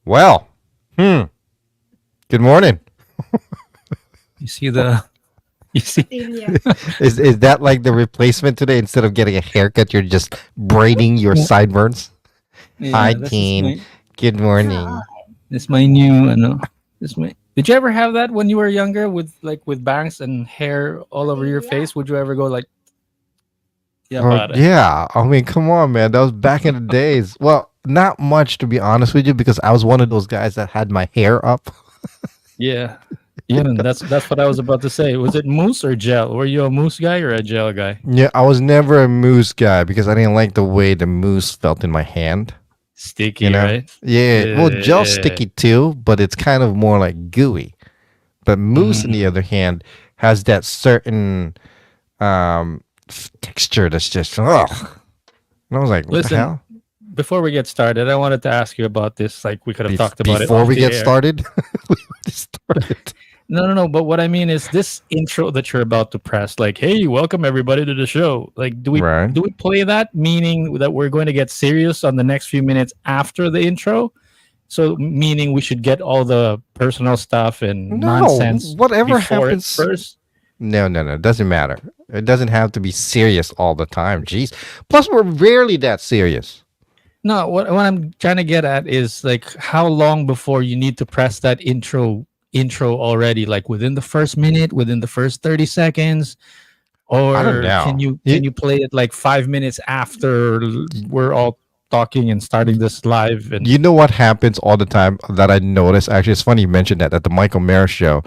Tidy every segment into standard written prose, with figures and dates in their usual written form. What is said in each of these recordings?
Well, hmm. Good morning. You see the you see Same here. Is that like the replacement today? Instead of getting a haircut, you're just braiding your sideburns. Hi, yeah, this is teen. my Good Hi. morning. this my new this my Did you ever have that when you were younger with with bangs and hair all over your Yeah. face? Would you ever go like yeah, Well, pare? yeah. I mean, come on, man. That was back in the days. Well, not much to be honest with you, because I was one of those guys that had my hair up. Yeah. Yun, that's what I was about to say. Was it mousse or gel? Were you a mousse guy or a gel guy? Yeah, I was never a mousse guy because I didn't like the way the mousse felt in my hand. You Sticky, know? right? Yeah. Well, gel's Yeah. sticky too, but it's kind of more like gooey. But mousse, on the Mm. other hand, has that certain texture that's just ugh. And I was like, what the Listen, hell? before we get started, I wanted to ask you about this. Like we could have talked about it Before off we the get air. started, we already started. No, no, no. But what I mean is this intro that you're about to press, like, hey, welcome everybody to the show. Like, Right. do we play that, meaning that we're going to get serious on the next few minutes after the intro? So meaning we should get all the personal stuff and No, nonsense whatever before it happens. first. No, no, no. It doesn't matter. It doesn't have to be serious all the time. Jeez. Plus, we're rarely that serious. No, what I'm trying to get at is like how long before you need to press that intro already, like within the first minute, within the first 30 seconds, I don't or know. can you play it like 5 minutes after we're all talking and starting this live and You know what happens all the time that I notice? Actually, it's funny you mentioned that at the Michael Mara show.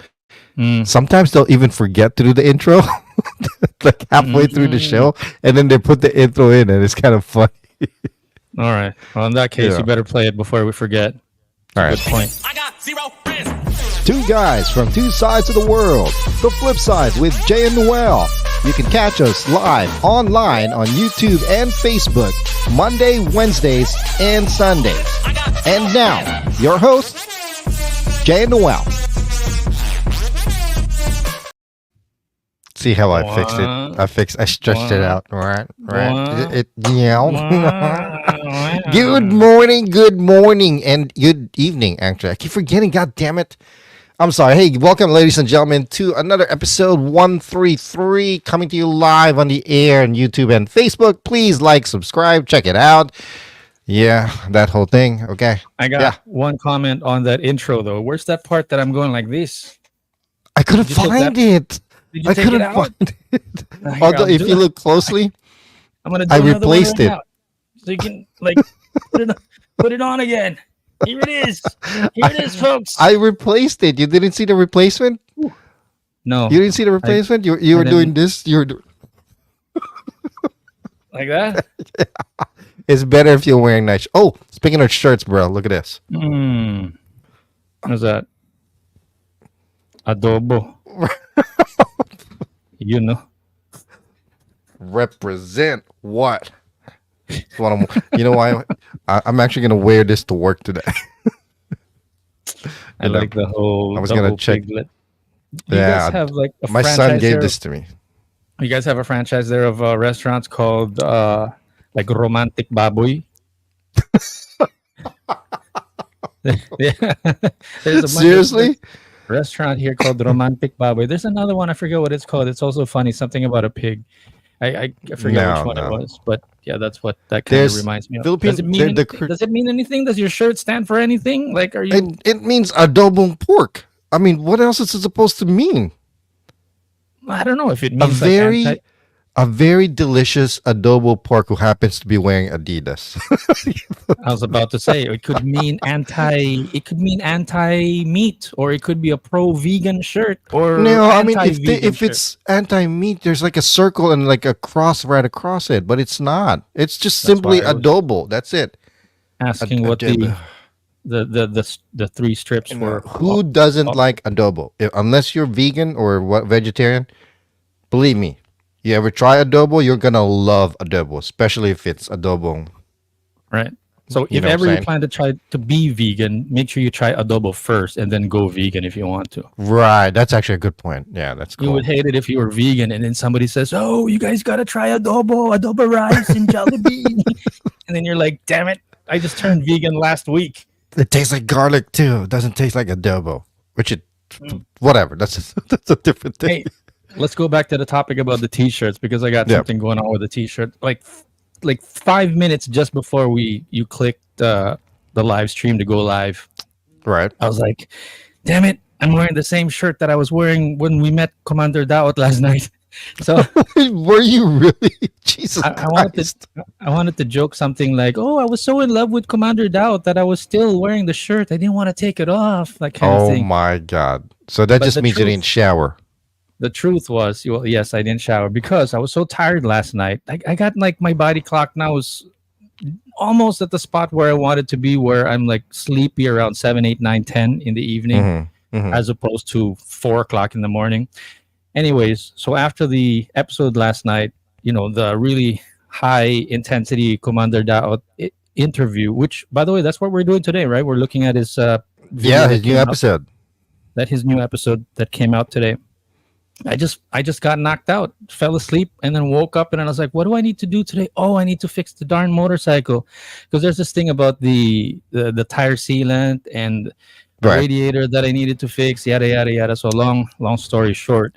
Mm, Sometimes they'll even forget to do the intro, like halfway through the mm. show, and then they put the intro in, and it's kind of funny. All right. Well, in that case, Yeah. you better play it before we forget. It's All a right. good point. I got zero friends. Two guys from two sides of the world. The Flip Side with Jay and Noel. You can catch us live online on YouTube and Facebook Monday, Wednesdays, and Sundays. And now, your hosts, Jay and Noel. See how I fixed it? I stretched it out. Right. Good morning, and good evening, actually. I keep forgetting, god damn it. I'm sorry. Hey, welcome, ladies and gentlemen, to another episode 133, coming to you live on the air on YouTube and Facebook. Please like, subscribe, check it out. Yeah, that whole thing. Okay. I got Yeah. one comment on that intro though. Where's that part that I'm going like this? I couldn't Did you take find that- it. Did you I take couldn't it out? find it. Here, Although, I'll if do you it. look closely, I'm gonna do I another one replaced right it. now. So you can like put it on again. Here it is. Here it is, folks. I replaced it. You didn't see the replacement? No, You didn't see the replacement? You I were doing didn't. this. like that. It's better if you're wearing nice. Oh, speaking of shirts, bro, look at this. What's that? Adobo. You know. Represent what? That's what you know why? I'm actually gonna wear this to work today. I like the whole. I was the gonna whole check- Piglet. You Yeah, guys have like a My son franchise gave there? this to me. You guys have a franchise there of restaurants called like Romantic Baboy. Yeah. There's a bunch of Seriously? restaurant here called Romantic Baboy. There's another one. I forget what it's called. It's also funny. Something about a pig. I forget No, which one no. it was, but yeah, that's what that kind of There's reminds me of. Philippines- Does it mean they're the anything? Does it mean anything? Does your shirt stand for anything? Like, are you? It means adobo pork. I mean, what else is it supposed to mean? I don't know if it A means like a very delicious adobo pork who happens to be wearing Adidas. I was about to say it could mean anti. It could mean anti-meat, or it could be a pro-vegan shirt, or No, I mean anti-vegan if shirt. it's anti-meat, there's like a circle and like a cross right across it, but it's not. It's just That's simply why I was adobo. That's it. asking what the three strips were. Who doesn't like adobo? Unless you're vegan or vegetarian, believe me, you ever try adobo, you're gonna love adobo, especially if it's adobo. Right. So You if know what I'm ever you saying? plan to try to be vegan, make sure you try adobo first and then go vegan if you want to. Right. That's actually a good point. Yeah, that's You cool. would hate it if you were vegan and then somebody says, "Oh, you guys got to try adobo rice and Jollibee." And then you're like, "Damn it, I just turned vegan last week." It tastes like garlic too. It doesn't taste like adobo, which it, Mm. whatever. That's a different thing. Hey, let's go back to the topic about the t-shirts because I got Yeah. something going on with the t-shirt. Like 5 minutes just before you clicked the live stream to go live, Right. I was like, "Damn it! I'm wearing the same shirt that I was wearing when we met Commander Daot last night." So Were you really? Jesus I wanted Christ. to I wanted to joke something like, "Oh, I was so in love with Commander Daot that I was still wearing the shirt. I didn't want to take it off," that kind of Oh thing. my God. So that But just means you didn't shower. the truth was, well, yes, I didn't shower because I was so tired last night. I got like my body clock now is almost at the spot where I wanted to be, where I'm like sleepy around 7, 8, 9, 10 in the evening, Mm-hmm. Mm-hmm. as opposed to 4 o'clock in the morning. Anyways, so after the episode last night, the really high intensity Commander Daot interview, which by the way, that's what we're doing today, right? We're looking at his video Yeah, his that new came out, episode. his new episode that came out today. I just got knocked out, fell asleep, and then woke up, and then I was like, "What do I need to do today? Oh, I need to fix the darn motorcycle, because there's this thing about the tire sealant and the Right. radiator that I needed to fix, yada yada yada." So long story short,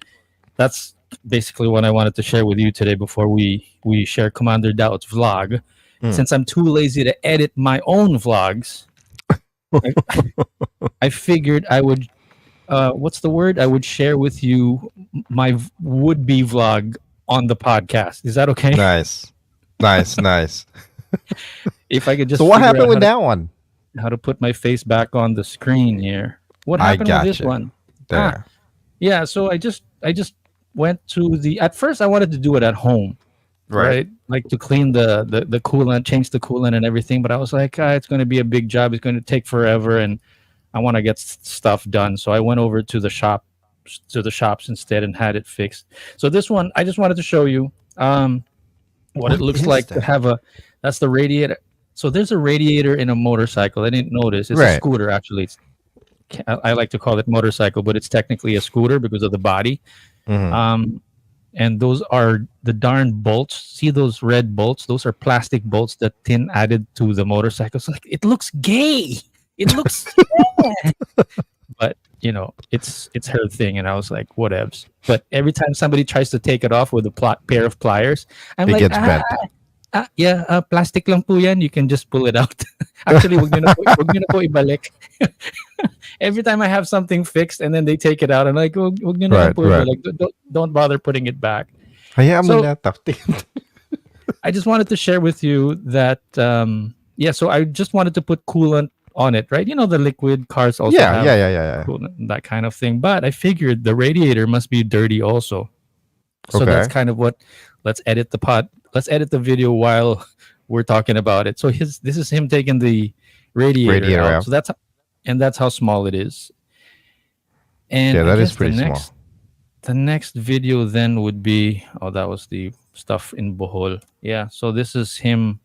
that's basically what I wanted to share with you today before we share Commander Daot's vlog. Mm. Since I'm too lazy to edit my own vlogs, I, I figured I would what's the word? I would share with you my would-be vlog on the podcast. Is that okay? Nice. Nice, nice. If I could So just what figure happened out with that one? how to put my face back on the screen here. What I happened with this gotcha. one? There. Yeah, so I just went to the at first I wanted to do it at home, Right. right? Like to clean the coolant, change the coolant and everything, but I was like, it's going to be a big job. It's going to take forever and I want to get stuff done. So I went over to the shops instead and had it fixed. So this one, I just wanted to show you what it What looks is like to that? have that's the radiator. So there's a radiator in a motorcycle. I didn't notice. It's a Right. scooter actually. I like to call it motorcycle, but it's technically a scooter because of the body. Mm-hmm. And those are the darn bolts. See those red bolts? Those are plastic bolts that Tin added to the motorcycle. So like it looks gay. It looks but it's her thing, and I was like, whatevs. But every time somebody tries to take it off with a pair of pliers, I'm It like, gets bent. yeah, plastic lang po yan. You can just pull it out. Actually, wag niyo na po ibalik. Every time I have something fixed and then they take it out, I'm like, wag niyo na lang Right, po right. ibalik. Don't bother putting it back. Hayaan mo So na. I just wanted to share with you that yeah, so I just wanted to put coolant on it, right? The liquid cars also Yeah, have yeah, yeah, yeah, yeah. coolant, that kind of thing. But I figured the radiator must be dirty also. So that's Okay. kind of what let's edit the video while we're talking about it. So this is him taking the radiator Radiator out. out. So that's how small it is. And Yeah, I that is guess pretty small. the next video then would be that was the stuff in Bohol. Yeah, so this is him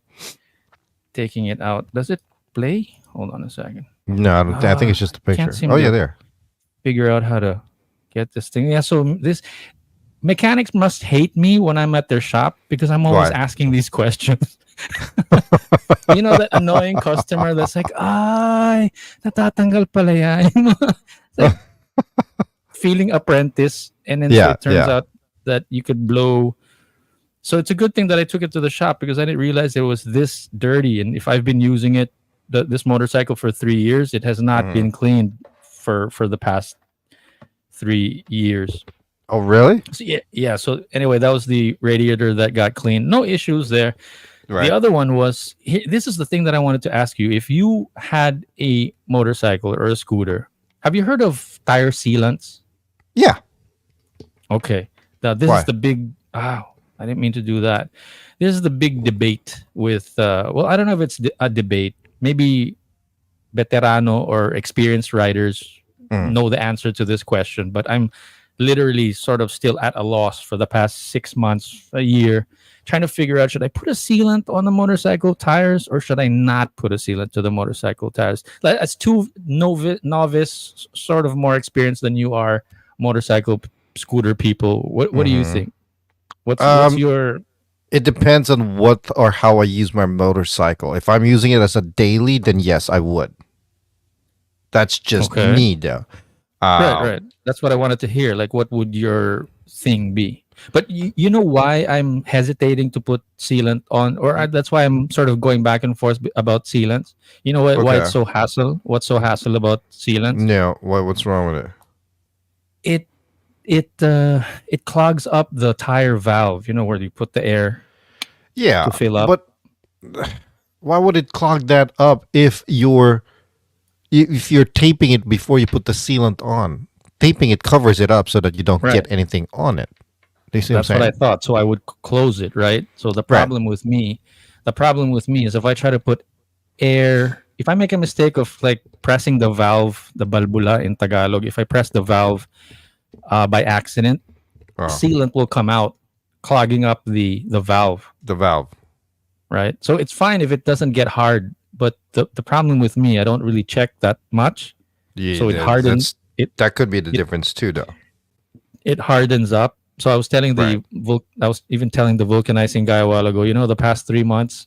taking it out. Does it play? Hold on a second. No, I don't I think it's just a Can't picture. seem Oh yeah, to there. figure out how to get this thing. Yeah, so this mechanics must hate me when I'm at their shop because I'm always Why? asking these questions. That annoying customer that's like, ay, natatanggal pala yan. It's like feeling apprentice. And then so Yeah, it turns yeah. out that you could blow. So it's a good thing that I took it to the shop because I didn't realize it was this dirty. And if I've been using it, this motorcycle for 3 years, it has not Mhm. been cleaned for the past 3 years. Oh really? So yeah. So anyway, that was the radiator that got cleaned. No issues there. Right. The other one was this is the thing that I wanted to ask you. If you had a motorcycle or a scooter, have you heard of tire sealants? Yeah. Okay. Now this is Why? the big. I didn't mean to do that. This is the big debate with. Well, I don't know if it's a debate. Maybe veterano or experienced riders Mm. know the answer to this question, but I'm literally sort of still at a loss for the past 6 months, a year, trying to figure out should I put a sealant on the motorcycle tires or should I not put a sealant to the motorcycle tires? As two novice, sort of more experienced than you are, motorcycle scooter people. What do you Mhm. think? What's Um, your it depends on what or how I use my motorcycle. If I'm using it as a daily, then yes, I would. That's just Okay. me, though. Right, right. That's what I wanted to hear. Like, what would your thing be? But you know why I'm hesitating to put sealant on, or that's why I'm sort of going back and forth about sealants. You know why it's Okay. so hassle? What's so hassle about sealants? No, what's wrong with it? It it clogs up the tire valve. You know where you put the air Yeah, to fill up. but why would it clog that up if you're taping it before you put the sealant on? Taping it covers it up so that you don't Right. get anything on it. Do you see what I'm That's what I saying? thought. So I would close it, right? So Right. the problem with me is if I try to put air, if I make a mistake of like pressing the valve, the balbula in Tagalog, if I press the valve by accident, Oh, sealant will come out, clogging up the valve, the valve. right? So it's fine if it doesn't get hard, but the problem with me, I don't really check that much, Yeah, so it hardens. that could be the It difference too, though. it hardens up. So I was telling Right. I was even telling the vulcanizing guy a while ago. You know, the past 3 months,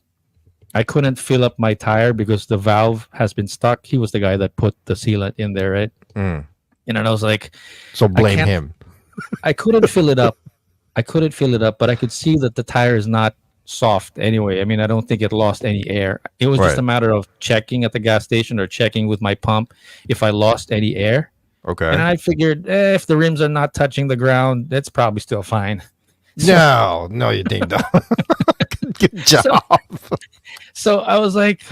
I couldn't fill up my tire because the valve has been stuck. He was the guy that put the sealant in there, right? Mm. And then I was like, So I blame can't. him. I couldn't fill it up. I couldn't fill it up, but I could see that the tire is not soft anyway. I mean, I don't think it lost any air. It was just Right. a matter of checking at the gas station or checking with my pump if I lost any air. Okay. And I figured if the rims are not touching the ground, that's probably still fine. So, No, you ding dong. Good so, job. so I was like,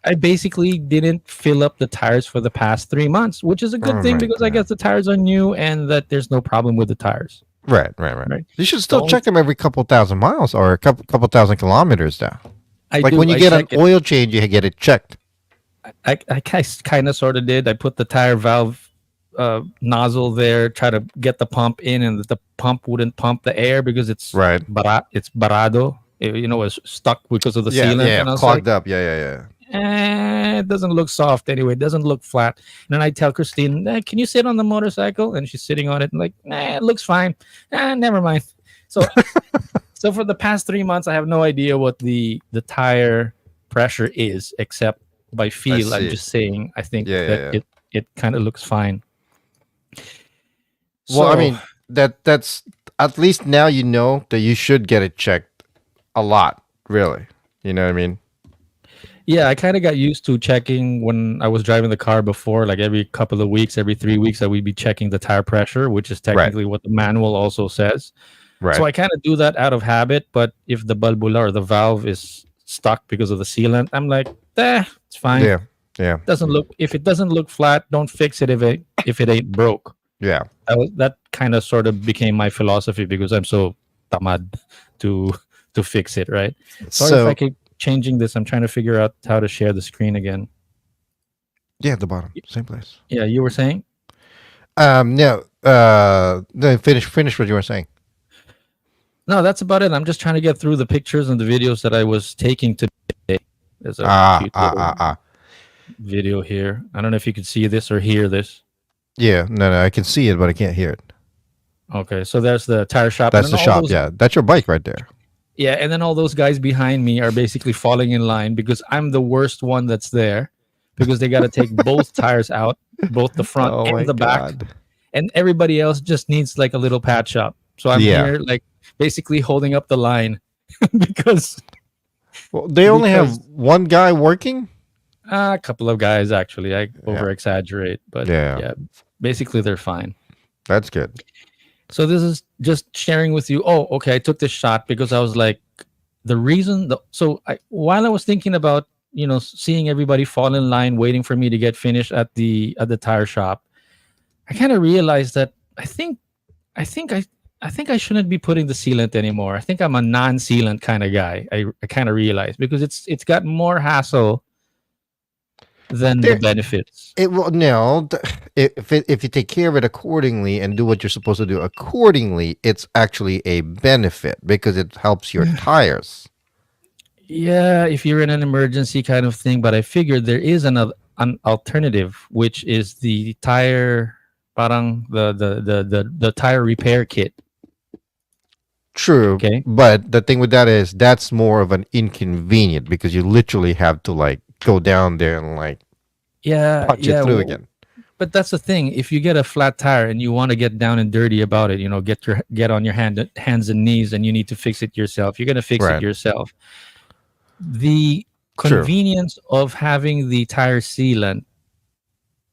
I basically didn't fill up the tires for the past 3 months, which is a good Oh thing my because I God. guess the tires are new and that there's no problem with the tires. Right. Right. You should The still only check them every couple thousand miles or a couple thousand kilometers now. I Like do, when you I get an check it. oil change, you get it checked. I kind of sort of did. I put the tire valve nozzle there, try to get the pump in, and the pump wouldn't pump the air because Right. it's barado. You know, it's stuck because of the sealant. And I was like, Clogged up. Yeah. it doesn't look soft anyway. It doesn't look flat. And then I tell Christine, can you sit on the motorcycle? And she's sitting on it and like, it looks fine. Never mind. So, so for the past 3 months, I have no idea what the tire pressure is, except by feel. I'm see. just saying, I think Yeah, that yeah. it kind of looks fine. Well, I So, mean, that's at least now you know that you should get it checked a lot, really. You know what I mean? yeah, I kind of got used to checking when I was driving the car before, like every couple of weeks, every 3 weeks, that we'd be checking the tire pressure, which is technically what the manual also says. Right. So I kind of do that out of habit. But if the balbula or the valve is stuck because of the sealant, I'm like, it's fine. Yeah. Doesn't look if it doesn't look flat, don't fix it if it ain't broke. Yeah. That kind of sort of became my philosophy because I'm so tamad to fix it, right? Sorry if So I keep changing this. I'm trying to figure out how to share the screen again. yeah, at the bottom, same place. Yeah, you were saying? No. No, finish what you were saying. No, that's about it. I'm just trying to get through the pictures and the videos that I was taking today. There's a cute little video here. I don't know if you can see this or hear this. Yeah, no, I can see it, but I can't hear it. Okay, so there's the tire shop. That's and the then all shop. those- Yeah, that's your bike right there. Yeah, and then all those guys behind me are basically falling in line because I'm the worst one that's there because they got to take both tires out, both the front Oh my and the back, God. and everybody else just needs like a little patch up. So I'm Yeah. here like basically holding up the line because Well, they only have Because- one guy working. a couple of guys actually. I over exaggerate, but Yeah. basically they're fine. That's good. So this is just sharing with you. Oh, okay. I took this shot because I was like, while I was thinking about seeing everybody fall in line, waiting for me to get finished at the tire shop, I kind of realized that I think I shouldn't be putting the sealant anymore. I think I'm a non-sealant kind of guy. I kind of realized because it's got more hassle than the There- benefits. It will no. If you take care of it accordingly and do what you're supposed to do accordingly, it's actually a benefit because it helps your tires. Yeah, if you're in an emergency kind of thing, but I figured there is an alternative, which is the tire, parang the tire repair kit. True. Okay. But the thing with that is that's more of an inconvenient because you literally have to like go down there and like Yeah, punch it through again. but that's the thing. If you get a flat tire and you want to get down and dirty about it, get on your hands and knees, and you need to fix it yourself. You're gonna fix it Right. yourself. The True. convenience of having the tire sealant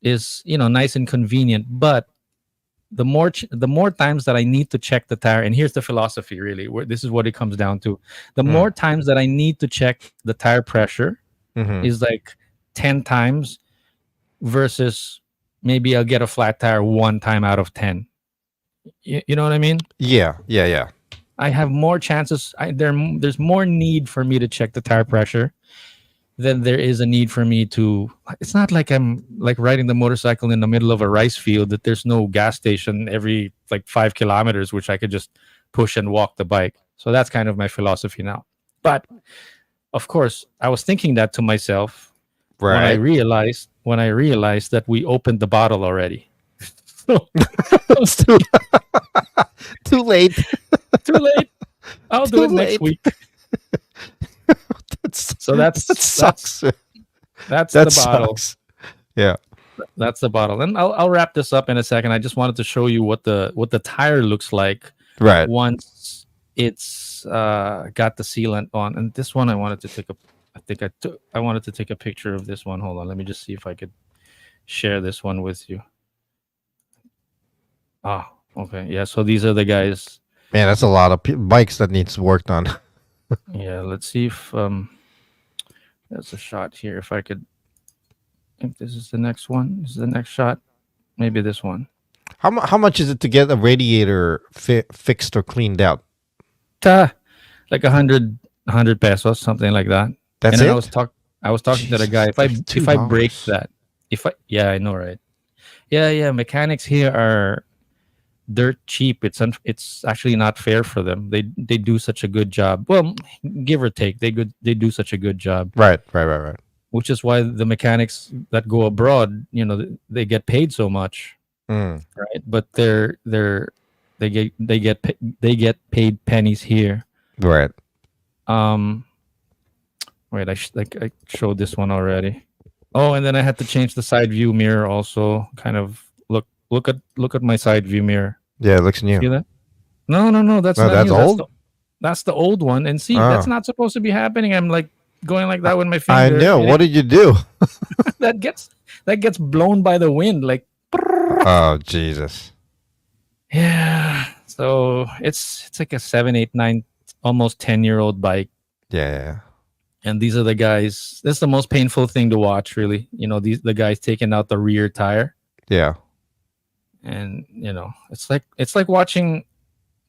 is, nice and convenient, but the more times that I need to check the tire, and here's the philosophy really, where this is what it comes down to. The Mm. more times that I need to check the tire pressure Mm-hmm. is like 10 times versus maybe I'll get a flat tire one time out of 10. You know what I mean? Yeah. Yeah. Yeah. I have more chances. There's more need for me to check the tire pressure than there is a need for me to. It's not like I'm like riding the motorcycle in the middle of a rice field that there's no gas station every like 5 kilometers, which I could just push and walk the bike. So that's kind of my philosophy now. But of course, I was thinking that to myself when I Right. realized that we opened the bottle already. So It's too late. too late. I'll do Too it next late. week. That's, So that's that sucks. that's That the bottle. sucks. Yeah. That's the bottle. And I'll wrap this up in a second. I just wanted to show you what the tire looks like Right. once it's got the sealant on. And this one I wanted to take a I wanted to take a picture of this one. Hold on. Let me just see if I could share this one with you. Ah, okay. Yeah, so these are the guys. Man, that's a lot of bikes that needs worked on. Yeah, let's see if there's a shot here. If I could, I think this is the next one. This is the next shot. Maybe this one. How much is it to get a radiator fixed or cleaned out? Like 100 pesos, something like that. That's and then it. I was talking to the Jesus, guy. If I break $32. that, yeah, I know, right? Yeah. Mechanics here are dirt cheap. It's actually not fair for them. They do such a good job. Well, give or take, they do such a good job. Right. Which is why the mechanics that go abroad, they get paid so much, Mm. right? But they get paid pennies here. Right. Wait, I showed this one already. Oh, and then I had to change the side view mirror also. Kind of look at my side view mirror. Yeah, it looks new. See that? No, that's No, not that's new. old? That's the old one. And see, Ah. that's not supposed to be happening. I'm like going like that with my I finger. know. and What did you do? that gets blown by the wind. Like, Oh, Jesus. yeah. So it's like a 7, 8, 9, almost 10-year-old bike. Yeah. And these are the guys. This is the most painful thing to watch, really. The guys taking out the rear tire. Yeah. And it's like watching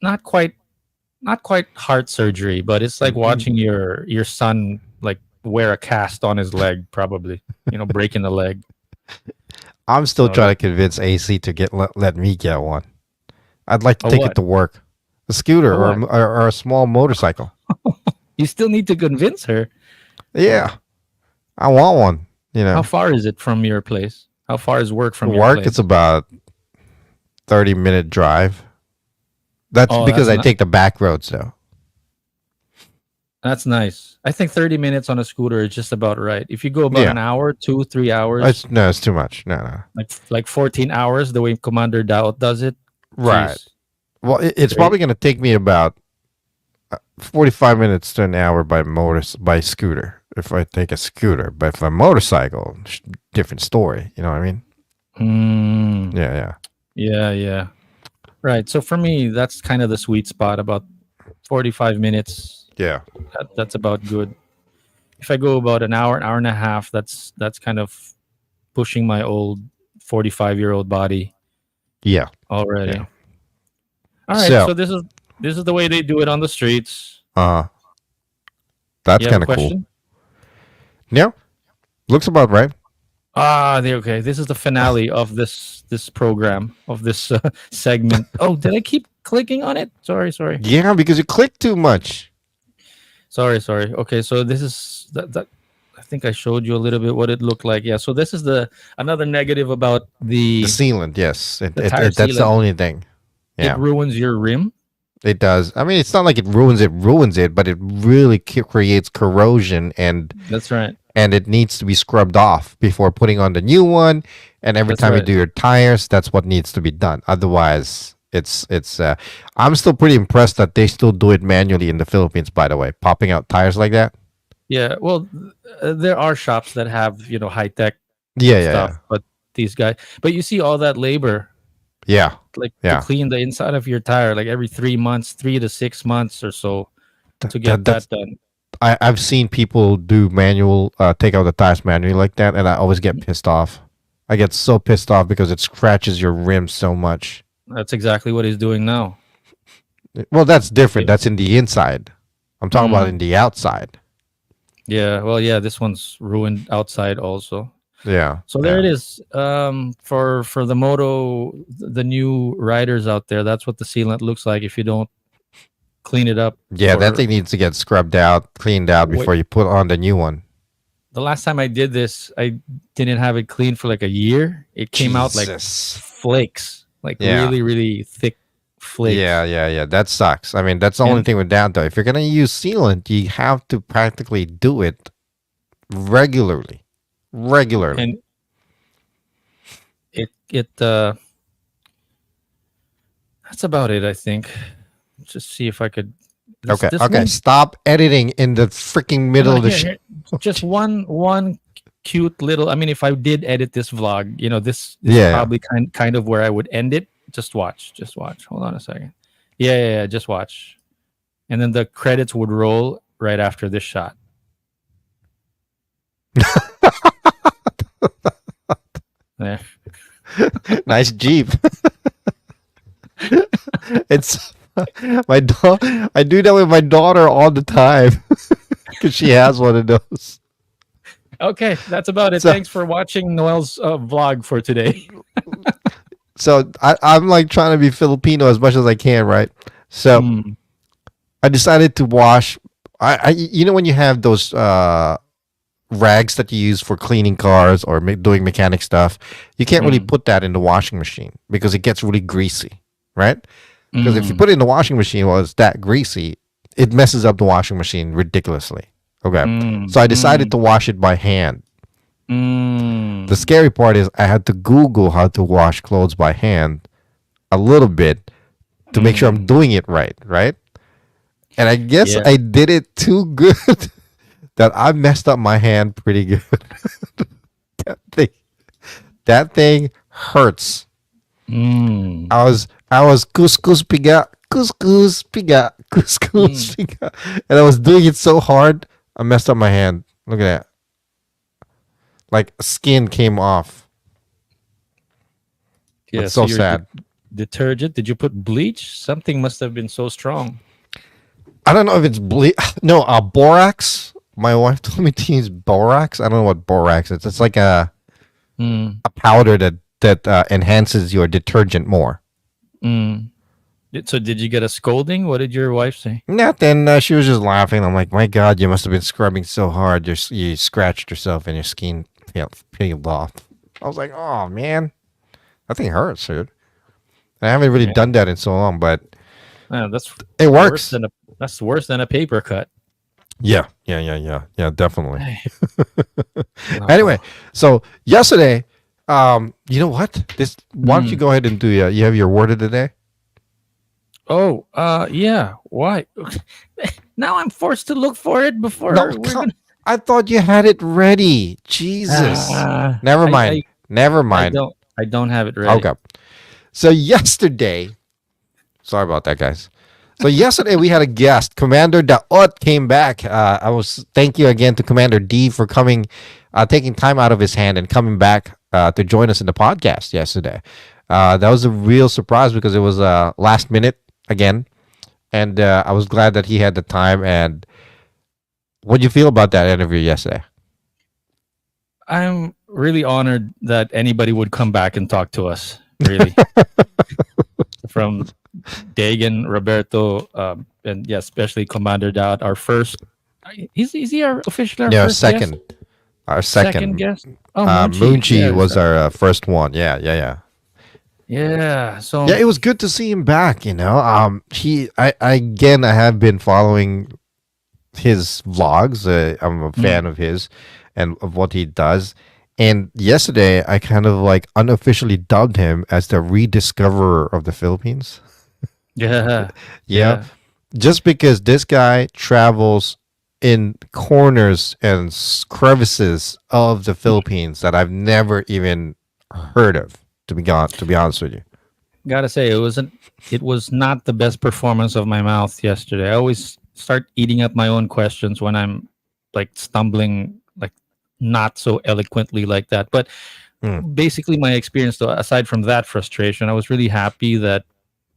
not quite heart surgery, but it's like watching your son like wear a cast on his leg, probably, breaking the leg. I'm still So trying to convince AC to let me get one. I'd like to A take what? it to work. A scooter A or a small motorcycle. You still need to convince her. Yeah. I want one. How far is it from your place? How far is work from your Work, place? it's about 30-minute drive. That's Oh, because that's I take the back roads though. That's nice. I think 30 minutes on a scooter is just about right. If you go about Yeah. an hour, 2, 3 hours, It's too much. No. like 14 hours, the way Commander Daot does it. Right. Jeez. Well, it's Great. probably going to take me about 45 minutes to an hour by scooter if I take a scooter. But if a motorcycle, different story. You know what I mean? Mm. Yeah. Yeah. Right. So for me, that's kind of the sweet spot, about 45 minutes. Yeah. That's about good. If I go about an hour and a half, that's kind of pushing my old 45-year-old body Yeah. already. Yeah. All right. So- So this is the way they do it on the streets. That's You have kind a of cool. question? Yeah. Looks about right. Okay. This is the finale of this program, of this segment. Oh, did I keep clicking on it? Sorry. Yeah, because you click too much. Sorry. Okay, so this is that. I think I showed you a little bit what it looked like. Yeah. So this is another negative about The sealant, yes. The tire That's the sealant. only thing. Yeah, It ruins your rim. it does. I mean, it's not like it ruins it, but it really creates corrosion and That's right. and it needs to be scrubbed off before putting on the new one. And every That's time you right. do your tires, that's what needs to be done. Otherwise, it's. I'm still pretty impressed that they still do it manually in the Philippines. By the way, popping out tires like that. Yeah. Well, there are shops that have high tech Yeah, yeah, stuff, yeah, but these guys, but you see all that labor yeah, like to yeah. clean the inside of your tire like every 3 months, 3 to 6 months or so to get That's that done. I've seen people do manual, take out the tires manually like that, and I always get pissed off. I get so pissed off because it scratches your rim so much. That's exactly what he's doing now. Well, that's different. Yeah. That's in the inside. I'm talking about in Mm. the outside. Yeah. Well, yeah, this one's ruined outside also. Yeah, So there it yeah, is. For the moto, the new riders out there, that's what the sealant looks like if you don't clean it up. yeah. That For thing needs to get scrubbed out, cleaned out wait, before you put on the new one. the last time I did this, I didn't have it clean for like a year. It came out like Jesus. flakes, like Yeah, really, really thick yeah, flakes. yeah, yeah. That sucks. I mean, that's the only And thing with that though. If you're gonna use sealant, you have to practically do it regularly. Regularly. and it that's about it. I think. Just see if I could. Okay, This okay. one. Stop editing in the freaking No, middle no, of the here, shit. here. Just one cute little. I mean, if I did edit this vlog, this is Yeah, probably kind of where I would end it. Just watch. Just watch. Hold on a second. Yeah, yeah, yeah. Just watch, and then the credits would roll right after this shot. There. nice Jeep. It's I do that with my daughter all the time because she has one of those. Okay, that's about it. So Thanks for watching Noel's vlog for today. I'm like trying to be Filipino as much as I can, right? So Mm, I decided to wash. When you have those rags that you use for cleaning cars or doing mechanic stuff, you can't really mm, put that in the washing machine because it gets really greasy, right? Because if you mm, put it in the washing machine while it's that greasy, it messes up the washing machine ridiculously. Okay. mm, So I decided mm, to wash it by hand. The mm. scary part is I had to Google how to wash clothes by hand a little bit to make sure I'm Mm. doing it right, right? And I guess Yeah. I did it too good that I messed up my hand pretty good. that thing, that thing hurts. Mm. I was couscous piga, couscous piga, Mm. couscous piga, and I was doing it so hard, I messed up my hand. Look at that, like skin came off. Yeah. That's So so your sad. detergent, did you put bleach? Something must have been so strong. I don't know if it's no, borax. My wife told me to use borax. I don't know what borax is. It's like Mm. a powder that enhances your detergent more. Mm. So did you get a scolding? What did your wife say? Nothing. She was just laughing. I'm like, my God, you must have been scrubbing so hard. You scratched yourself and your skin peeled off. I was like, oh man, that thing hurts, dude. I haven't really Yeah. done that in so long, but That's it worse works. than a paper cut. Yeah, yeah, yeah, yeah, yeah, definitely. Ay, Anyway, nako. so yesterday, you know what? Why don't you Mm. go ahead and do you have your word of the day? Oh, yeah. Why? Now I'm forced to look for it No, before we're gonna. I thought you had it ready. Jesus. Ah, Never I, mind. I, Never I mind. don't, I don't have it ready. Okay. So yesterday, sorry about that, guys. So yesterday we had a guest, Commander Daot came back. Thank you again to Commander D for coming, taking time out of his hand and coming back to join us in the podcast yesterday. That was a real surprise because it was last minute again, and I was glad that he had the time. And what do you feel about that interview yesterday? I'm really honored that anybody would come back and talk to us. Really, from Dagan, Roberto, and yeah, especially Commander Dowd, our first. Is he our official our Yeah, first guest? second, our Second second. guest. Oh, Moonchi Yeah, was our first one. Yeah, yeah, yeah. yeah. Yeah, So it was good to see him back. I have been following his vlogs. I'm a mm, fan of his, and of what he does. And yesterday, I kind of like unofficially dubbed him as the rediscoverer of the Philippines. Yeah. Yeah, Yeah. just because this guy travels in corners and crevices of the Philippines that I've never even heard of. To be honest with you. Gotta say, it was not the best performance of my mouth yesterday. I always start eating up my own questions when I'm like stumbling like not so eloquently like that. But Mm. basically my experience though, aside from that frustration, I was really happy that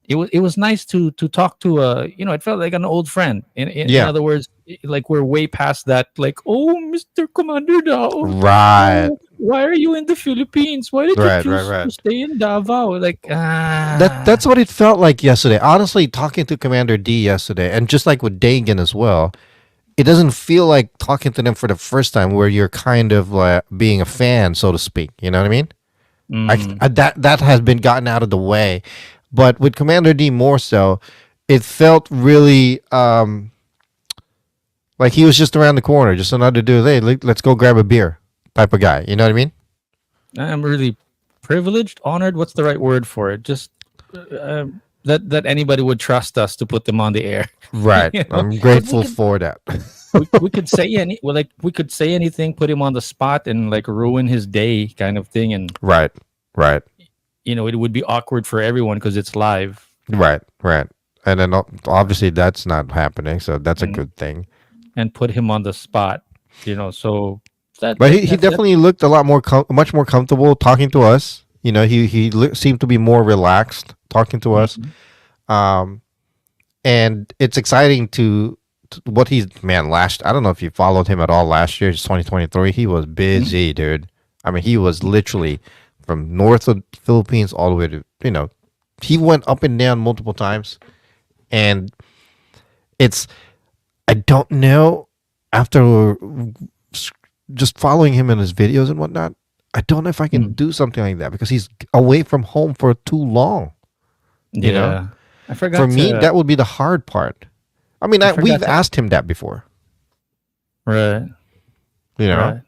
it was nice to talk to it felt like an old friend. In Yeah, other words, like we're way past that, like, oh, Mr. Commander Dao, right, oh, why are you in the Philippines? Why did you right, right, choose to right. stay in Davao? Like, That's what it felt like yesterday. Honestly, talking to Commander D yesterday, and just like with Dagan as well, it doesn't feel like talking to them for the first time, where you're kind of like being a fan, so to speak. You know what I mean? mm, That has been gotten out of the way, but with Commander D more so, it felt really like he was just around the corner, just another dude. Hey, let's go grab a beer, type of guy. You know what I mean? I'm really privileged, honored. What's the right word for it? Just that anybody would trust us to put them on the air. Right. You know, I'm because we grateful could for that. we could say we could say anything, put him on the spot, and like ruin his day, kind of thing. And Right. Right. it would be awkward for everyone because it's live. Right. Right. And then obviously that's not happening, so that's a and good thing. and put him on the spot. So that But that he that, that definitely looked a lot more much more comfortable talking to us. You know, seemed to be more relaxed talking to us. Mhm. Um, and it's exciting to what he's man last. I don't know if you followed him at all last year. It's 2023. He was Mhm. busy, dude. I mean, he was literally from north of Philippines all the way to he went up and down multiple times, and it's I don't know after just following him in his videos and whatnot. I don't know if I can Mm. do something like that because he's away from home for too long. You know, Yeah, I for forgot me, to. that would be the hard part. I mean, I we've forgot to. asked him that before, Right, you know, right.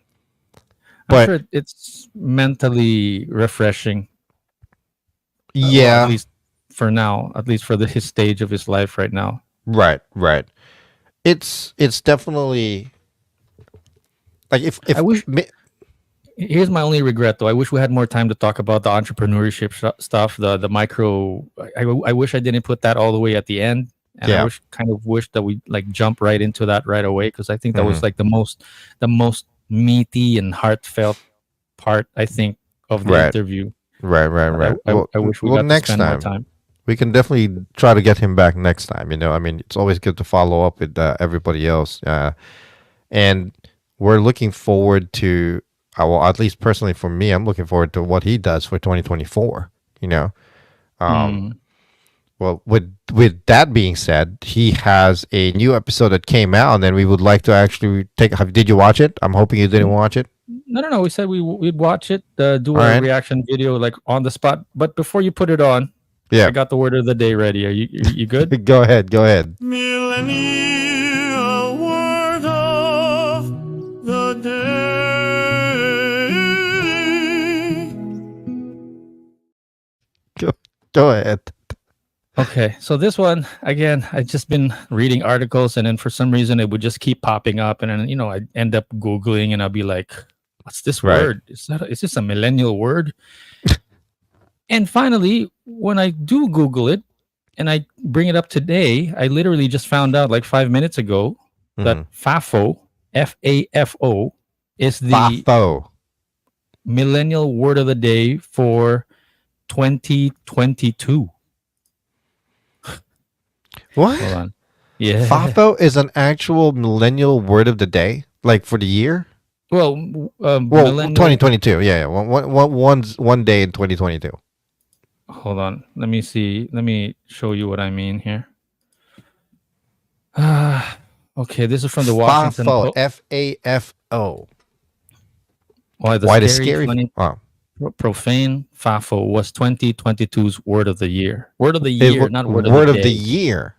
I'm but sure it's mentally refreshing. Well, at yeah, least for now, at least for his stage of his life right now. right, right. It's definitely like I if wish. Here's my only regret, though. I wish we had more time to talk about the entrepreneurship stuff, the micro. I wish I didn't put that all the way at the end, and I yeah, wish that we like jump right into that right away because I think that hmm was like the most meaty and heartfelt part, I think, of the right, interview. right, right, But I right. I, Well, I wish we well, got to next spend more time time. we can definitely try to get him back next time. You know, I mean, it's always good to follow up with everybody else, and we're looking forward to. Well, at least personally for me, I'm looking forward to what he does for 2024. You know, um, Mm. well, with that being said, he has a new episode that came out, and then we would like to actually take. Did you watch it? I'm hoping you didn't watch it. No, no, no. We said we'd watch it, do All a right. reaction video like on the spot. But before you put it on, I Yeah. got the word of the day ready. Are you good? Go ahead. Go ahead. Millennial word of the day. Go, go ahead. Okay, so this one again, I just been reading articles, and then for some reason it would just keep popping up, and then I end up googling, and I'll be like, "What's this Right. word? Is this a millennial word?" And finally, when I do Google it and I bring it up today, I literally just found out like 5 minutes ago that Mm-hmm. FAFO is the Fafo. millennial word of the day for 2022. What? Hold on. Yeah. Fafo is an actual millennial word of the day, like for the year. Well, Well, millennial. 2022. Yeah, yeah. One day in 2022. Hold on. Let me see. Let me show you what I mean here. Okay, this is from the Washington Fafo. Post. FAFO. Why the Why the scary, scary? funny, Oh, profane FAFO was 2022's word of the year. Word of the year, not word of word the of the day. year.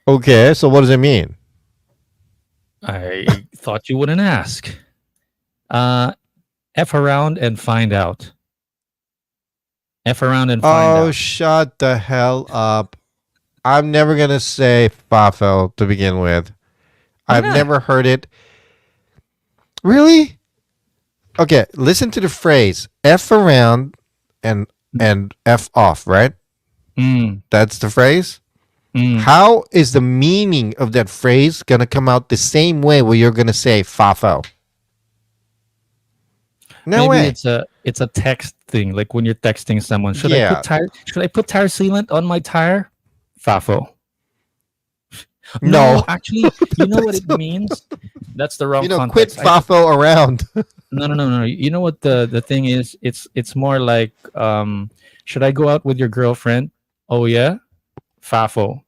Okay, so what does it mean? I Thought you wouldn't ask. F around and find out. F around and find Oh, out. shut the hell up. I'm never going to say Fafel to begin with. Why I've not? never heard it. Really? Okay, listen to the phrase F around and F off, right? Mm, That's the phrase? mm. How is the meaning of that phrase going to come out the same way where you're going to say Fafel? No Maybe way. it's a text thing, like when you're texting someone. Should Yeah. I put tire sealant on my tire? Fafo. No. Actually, you know what it means? That's the wrong Quit context. Fafo around. No. You know what the thing is? It's more like should I go out with your girlfriend? Oh yeah, Fafo.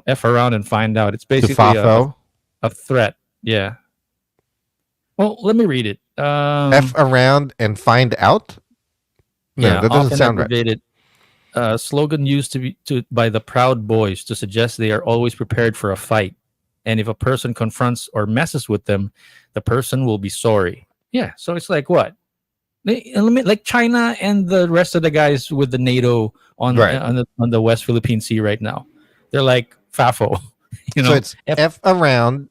F around and find out. It's To basically Fafo. a threat. Yeah. Well, let me read it. F around and find out? No, Yeah, that doesn't often sound right. abbreviated. Slogan used by the Proud Boys to suggest they are always prepared for a fight, and if a person confronts or messes with them, the person will be sorry. Yeah, so it's like what? Like China and the rest of the guys with the NATO on Right. on the West Philippine Sea right now. They're like Fafo. So it's F- F around,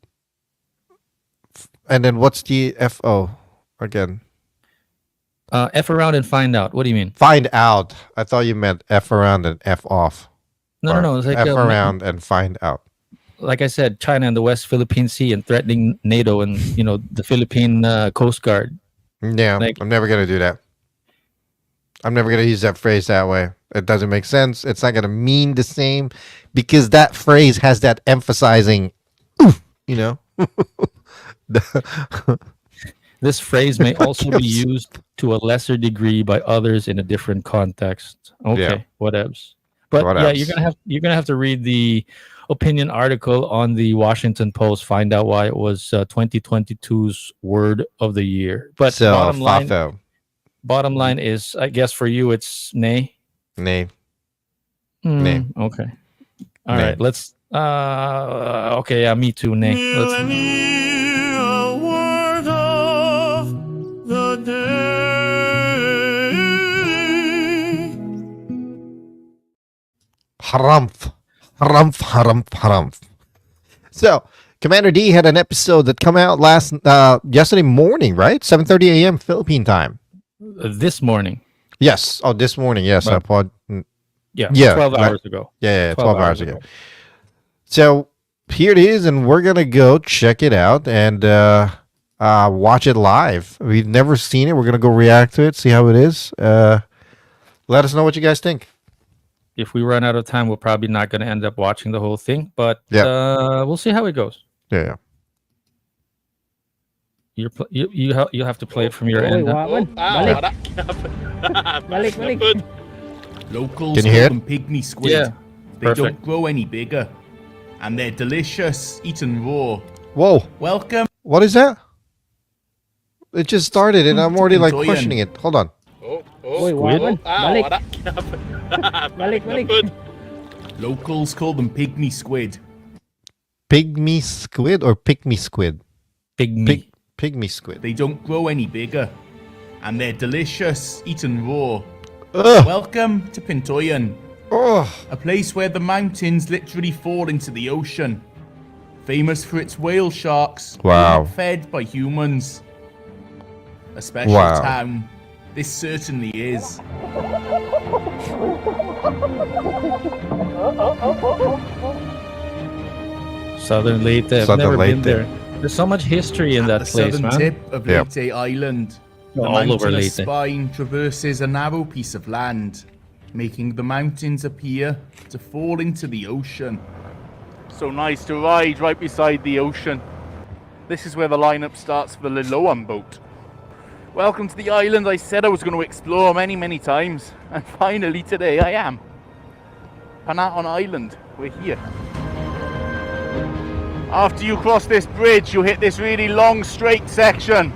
and then what's the FO again? F around and find out. What do you mean? Find out. I thought you meant F around and F off. No. It's like F around and find out. like I said, China and the West Philippine Sea and threatening NATO and the Philippine Coast Guard. Yeah, Like- I'm never gonna do that. I'm never gonna use that phrase that way. It doesn't make sense. It's not gonna mean the same because that phrase has that emphasizing, oof, This phrase may also be Yes. used to a lesser degree by others in a different context. Okay, Yeah. whatevs. But yeah, Whatevs. you're gonna have to read the opinion article on the Washington Post. Find out why it was 2022's word of the year. But So bottom Fafo, line is, I guess for you, it's nay. nay. Hmm, Nay. Okay. All Nay. right. Let's. Okay. Yeah. Me too. Nay. Let Let's. me a word of the day. Harumph. Harumph. So, Commander D had an episode that come out yesterday morning, right? 7:30 a.m. Philippine time. This morning. Yes. Oh, this morning. Yes. Right. Yeah. Yeah, 12 like- hours ago. Yeah, 12 hours ago. So here it is, and we're gonna go check it out and watch it live. We've never seen it. We're gonna go react to it, see how it is. Let us know what you guys think. If we run out of time, we're probably not going to end up watching the whole thing, but Yeah. we'll see how it goes. Yeah. You have to play it from your Oy, end. Huh? wawan. Balik. Balik. Locals Can you hear call it? them pygmy squid. Yeah, They perfect. don't grow any bigger. And they're delicious, eaten raw. Whoa, Welcome. what is that? It just started, and I'm already like Enjoy questioning it. Hold on. Oy, Squid? wawan. Balik. Balik. Locals call them pygmy squid. Pygmy squid or pygmy squid? Pygmy. Pygmy squid. They don't grow any bigger. And they're delicious, eaten raw. Ugh. Welcome to Pintoyan, Oh. a place where the mountains literally fall into the ocean. Famous for its whale sharks, Wow. being fed by humans. A special Wow. town. This certainly is. Southern Leyte. I've Southern never been Leyte. there. There's so much history in At that the place, southern man. tip of Yep. Leyte Island, the All over mountainous Leyte. spine traverses a narrow piece of land, making the mountains appear to fall into the ocean. So nice to ride right beside the ocean. This is where the lineup starts for the Liloan boat. Welcome to the island I said I was going to explore many, many times, and finally today I am. Panaton Island, we're here. After you cross this bridge, you'll hit this really long straight section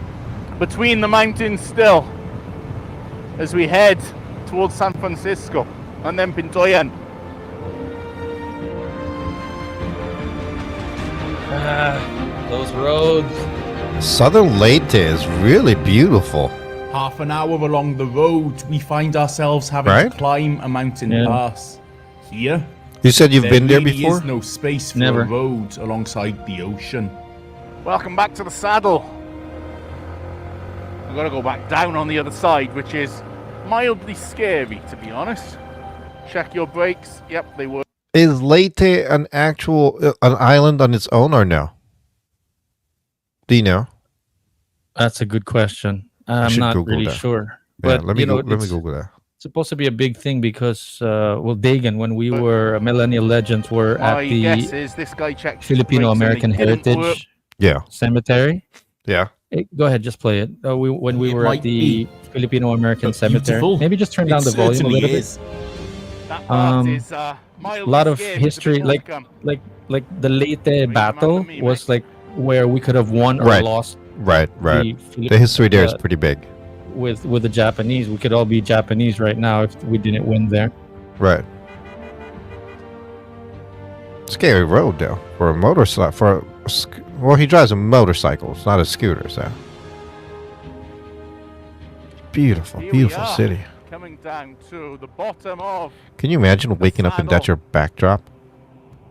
between the mountains still as we head towards San Francisco and then Pintoyan. Those roads. Southern Leyte is really beautiful. Half an hour along the road, we find ourselves having Right? to climb a mountain Yeah. pass. Here, You said you've there been there really before? is no space for Never. a road alongside the ocean. Welcome back to the saddle. We've got to go back down on the other side, which is mildly scary, to be honest. Check your brakes. Yep, they work. Is Leyte an actual an island on its own or no? Do you know? That's a good question. I'm should not Google really that. sure. Yeah, But let me you know, let me it's Google that. supposed to be a big thing because well, Dagan, when we were Millennial Legends, were My at the guess is this guy checked his Filipino brakes and they American didn't work. Heritage Yeah, Cemetery. yeah. Hey, go ahead, just play it. When we It were might at the be, Filipino American but Cemetery, beautiful. maybe just turn down It the volume a certainly little bit. is. That part Um, is mildly lot of scary. history, There's a bit more to come. like the Leyte battle after me, was mate. like where we could have won or Right. lost Right, right. the Filip- The history there is the- pretty big. with the Japanese. We could all be Japanese right now if we didn't win there. Right. Scary road though for a motorcycle. Well, he drives a motorcycle. It's not a scooter, so. Beautiful, Here we beautiful are, city. Coming down to the bottom of. Can you imagine waking up and that's your backdrop?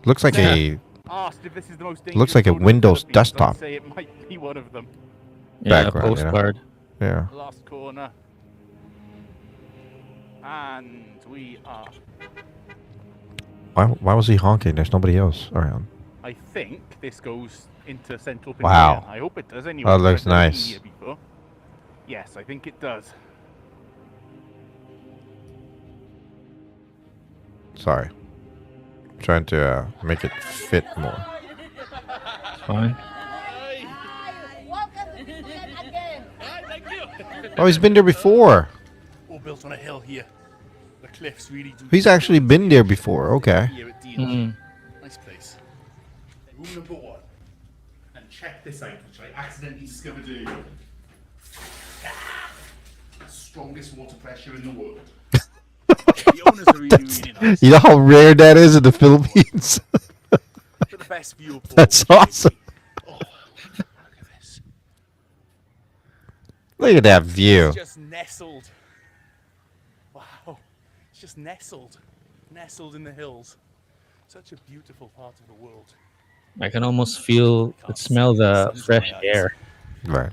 Looks like a Asked if this is the most Looks dangerous like a road in the Windows Philippines, I'd desktop. say it might be one of them. Yeah, Background, you know? postcard. yeah. Last corner. And we are. Why was he honking? There's nobody else around. I think this goes into central Pineda. Wow. I hope it does anyway. Oh, because looks I've never been nice. here before. Yes, I think it does. Sorry. Trying to make it fit more. Fine. Oh, he's been there before. All built on a hill here. The cliffs really do. He's actually been there before. Okay. Here at Dean. Mm. Nice place. Room number 1. And check this out, which I accidentally discovered earlier. Strongest water pressure in the world. The owners are really, really nice. You know how rare that is in the Philippines? For the best view of Port That's Moresby. awesome. Oh, look at this. Look at that view. It's just nestled. Wow. It's just nestled. Nestled in the hills. Such a beautiful part of the world. I can almost feel smell the fresh air. Right.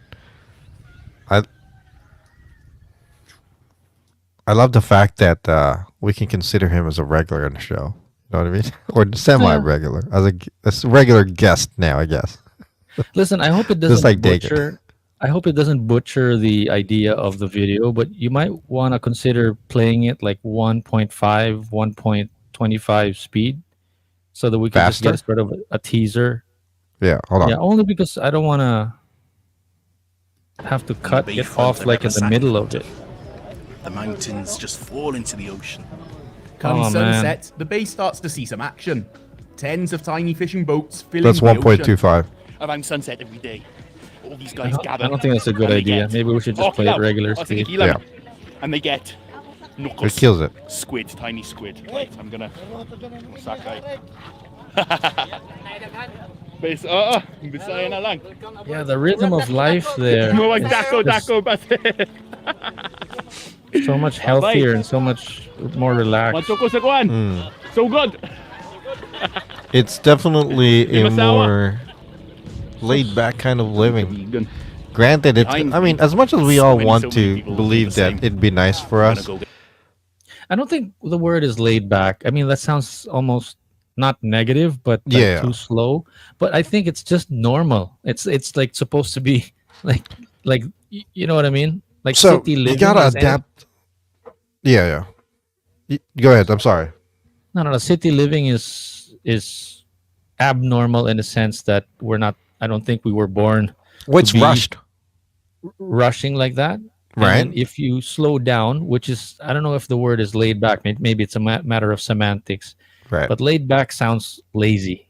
I love the fact that we can consider him as a regular in the show. You know what I mean? Or semi-regular, as a regular guest now, I guess. Listen, I hope it Just doesn't like Dagan. butcher. I hope it doesn't butcher the idea of the video, but you might want to consider playing it like 1.5, 1.25 speed, so that we can just Faster? get sort of a teaser. Yeah, hold on. Yeah, only because I don't want to have to cut it off like in the middle of it. The mountains just fall into the ocean. Come Come man. sunset, the bay starts to see some action. Tens of tiny fishing boats filling That's the ocean. 1.25. Around sunset every day. All these I guys gather. don't think that's a good and they idea. get- Maybe we should just Oh, play kill it regular out. Oh, speed. kill out. Yeah. And they get It knuckles. kills it. Squid, tiny squid. Right, I'm gonna sakay. Bisaya na lang. Yeah, the rhythm of life there More like is dako, just dako, but so much healthier and so much more relaxed. Macho ko sa kwan. Mm. So good. It's definitely a Limasawa. more laid-back kind of living. Granted, it's. I mean, as much as we all want to believe that it'd be nice for us, I don't think the word is laid back. I mean, that sounds almost not negative, but like Yeah. too slow. But I think it's just normal. It's like supposed to be like you know what I mean? Like so city you living. gotta is adapt. Yeah, yeah. Go ahead. I'm sorry. No. City living is abnormal in the sense that we're not. I don't think we were born What's be- rushed? rushing like that. Right. And if you slow down, which is I don't know if the word is laid back. Maybe it's a matter of semantics. Right. But laid back sounds lazy,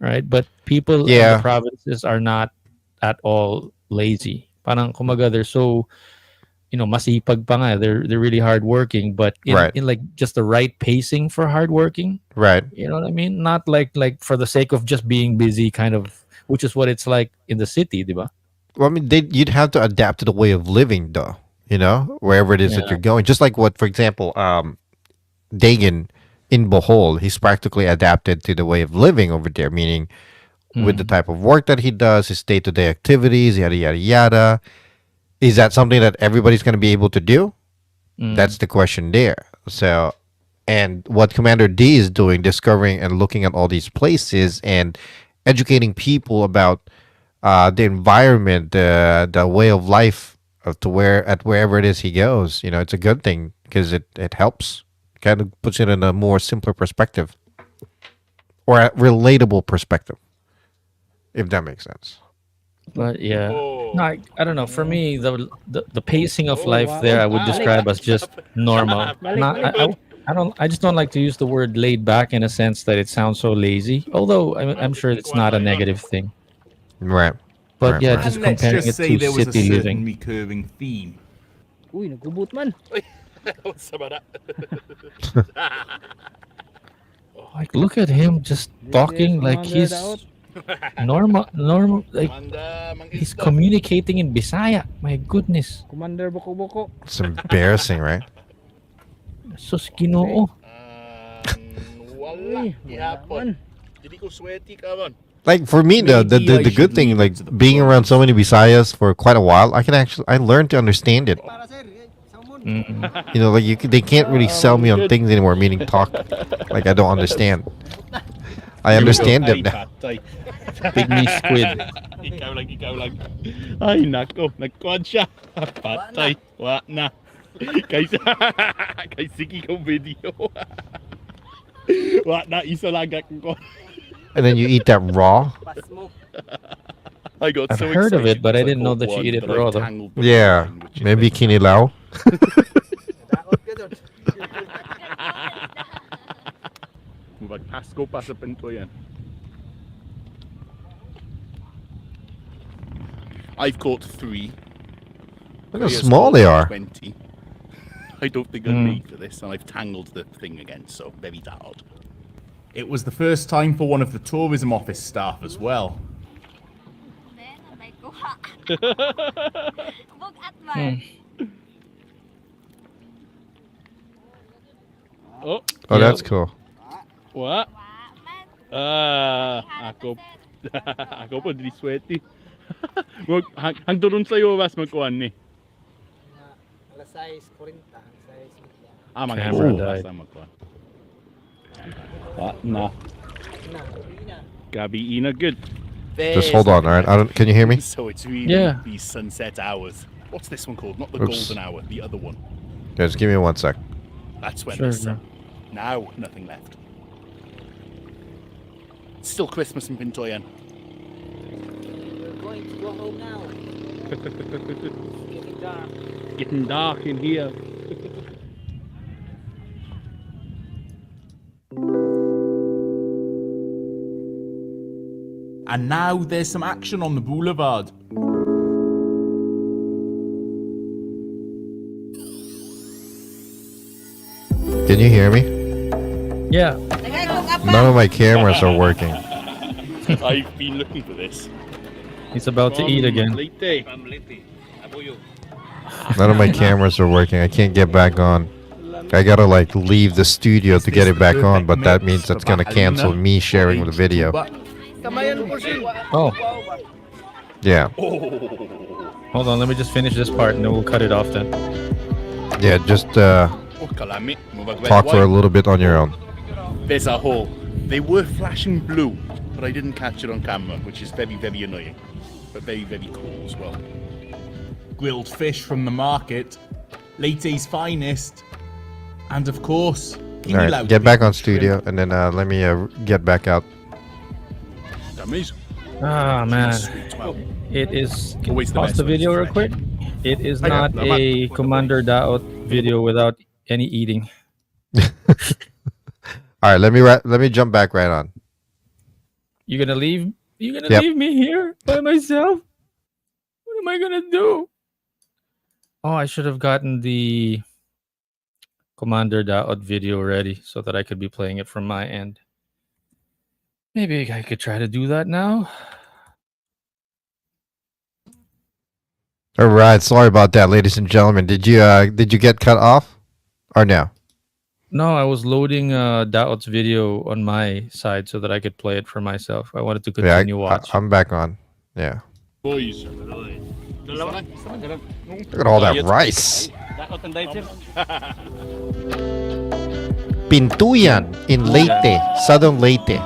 right? But people in Yeah. the provinces are not at all lazy. Parang kumaga, they're so, masipag pa nga. They're really hardworking, but Right. in like just the right pacing for hardworking. Right. You know what I mean? Not like for the sake of just being busy, kind of, which is what it's like in the city, diba? Well, I mean, you'd have to adapt to the way of living, though. You know, wherever it is that Yeah. you're going. Just like what, for example, Dagan in Bohol, he's practically adapted to the way of living over there, meaning with the Mm. type of work that he does, his day to day activities, yada yada yada. Is that something that everybody's going to be able to do? That's Mm. the question there. So, and what Commander D is doing, discovering and looking at all these places and educating people about the environment, the way of life of to wherever it is he goes. You know, it's a good thing because it helps, kind of puts it in a more simpler perspective or a relatable perspective, if that makes sense. But yeah, Oh. no, I don't know. For me, the pacing of Oh, life wow. there, I would Wow. describe as just normal. Balik, Not, balik. I don't. I just don't like to use the word laid back in a sense that it sounds so lazy. Although I'm sure it's not a negative thing. Right. But Right, yeah, right. just And let's comparing just it say to there was a city certain living. recurring theme. Uy, nagubot man. What's about that? Like, look at him just talking like Commander he's Daot. normal. Like Manda, he's mangisda. communicating in Bisaya. My goodness. Commander Boko-Boko. It's embarrassing, right? Sus Ginoo. Wala. Uy, wala Ihapon. man. Dili ko sweaty ka man. Like for me, the Maybe I the good should thing, leave it like to the being around so pros. many Visayas for quite a while, I learned to understand it. Mm. You know, like they can't really sell me on things anymore. Meaning talk, like I don't understand. I understand Ay, it now. patay. Pygmy squid. Ikaw lang. Ay, nako. Nagkuhan siya. Patay. Wa na. Kaysa, kay sige kong video. Wa na, isa lang ko. And then you eat that raw. I got I've so heard of excited it, but I because didn't know caught that you one, eat it but I raw, though. tangled the Yeah, line, which is maybe very- kinilaw. Magpasko pa sa pinto yan. I've caught 3. Look how Priya's small caught they are. 20. I don't think I'm Mm. made for this, and I've tangled the thing again, so very hard. It was the first time for one of the tourism office staff as well. May kuha. Bugat man. Hmm. Oh, Oh, Yeah. that's cool. what? Wa man. Ako. Ako po, di sweaty. Hang doon sa'yo, was magkuhan ni. Alas 6:40, alas 6:40. Mga Camera iso, died. basta magkuhan. Na. Gabi ina good. Just hold on, all right? Can you hear me? So it's really Yeah. these sunset hours. What's this one called? Not the Oops. golden hour, the other one. Guys, give me 1 sec. That's when Sure, the sun. Now nothing left. It's still Christmas in Pintoyan. We're going to go home now. Getting dark. Getting dark in here. And now there's some action on the boulevard. Can you hear me? Yeah. None of my cameras are working. I've been looking for this. He's about to eat again. Late. None of my cameras are working. I can't get back on. I gotta like leave the studio Is to this get it the back on, perfect but that mix means that's of gonna Alina cancel me sharing the H2 video. but- Oh, Yeah, hold on. Let me just finish this part, and then we'll cut it off then. yeah. Just Oh, kalami. talk for a little bit on your own. There's a hole. They were flashing blue, but I didn't catch it on camera, which is very, very annoying. But very, very cool as well. grilled fish from the market, Leite's finest, and of course, All right, get back on studio, and then let me get back out. Dummies. Ah man, Sweet. Well, it is. Always the Pause best the when it's video real fresh. quick. It is Okay. not a Commander Daot video without any eating. All right, let me jump back right on. You gonna leave? You gonna Yep. leave me here by myself? What am I gonna do? Oh, I should have gotten the Commander Daot video ready so that I could be playing it from my end. Maybe I could try to do that now. All right. Sorry about that, ladies and gentlemen. Did you get cut off or no? No, I was loading Daot's video on my side so that I could play it for myself. I wanted to Yeah, continue watching. I'm back on. Yeah. Boys. Look at all that rice. Pintuyan in Leyte, Southern Leyte.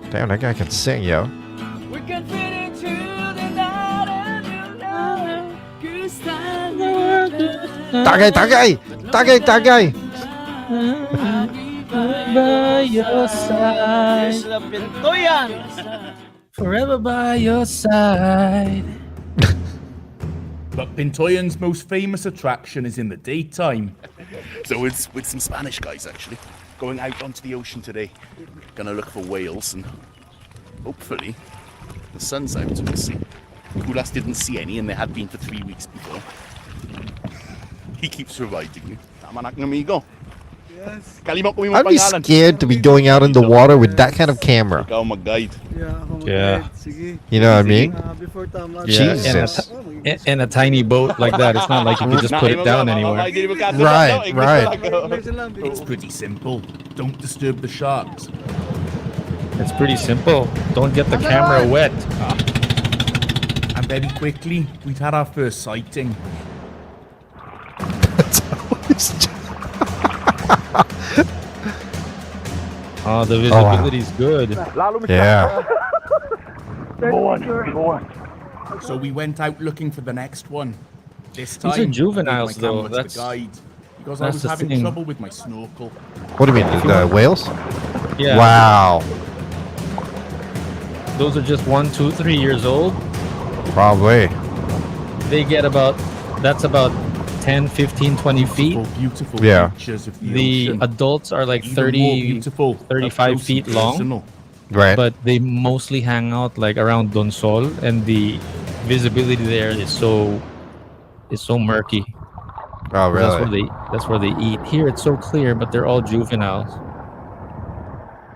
Damn, that guy can sing, yo. Tagay, tagay! Tagay, tagay! By your side. Forever by your side. But Pintoyan's most famous attraction is in the daytime. So it's with some Spanish guys, actually. Going out onto the ocean today. Gonna look for whales and hopefully the sun's out. We'll see. Kulas didn't see any and they had been for 3 weeks before. He keeps providing you. Tama na, amigo. Yes. I'd be scared to be going out in the water with that kind of camera. Ikaw mag-guide. Yeah. You know what I mean? Jesus. And a tiny boat like that. It's not like you can just put it down anywhere. Right, right. It's pretty simple. Don't disturb the sharks. It's pretty simple. Don't get the camera wet. And very quickly, we've had our first sighting. Oh, the visibility's good. Yeah. So we went out looking for the next one. This These are time, juveniles, with my though. camera to That's- the guide because I that's was the having thing. trouble with my snorkel. What do you mean, the whales? Yeah. Wow. Those are just 1, 2, 3 years old. Probably. They get that's about 10, 15, 20 feet. Beautiful Yeah. pictures of the The ocean. adults are like Even 30, more beautiful, 35 up close feet and long. personal. Right. But they mostly hang out like around Donsol, and the visibility there is so murky. Oh, really? That's where they eat. Here it's so clear, but they're all juveniles.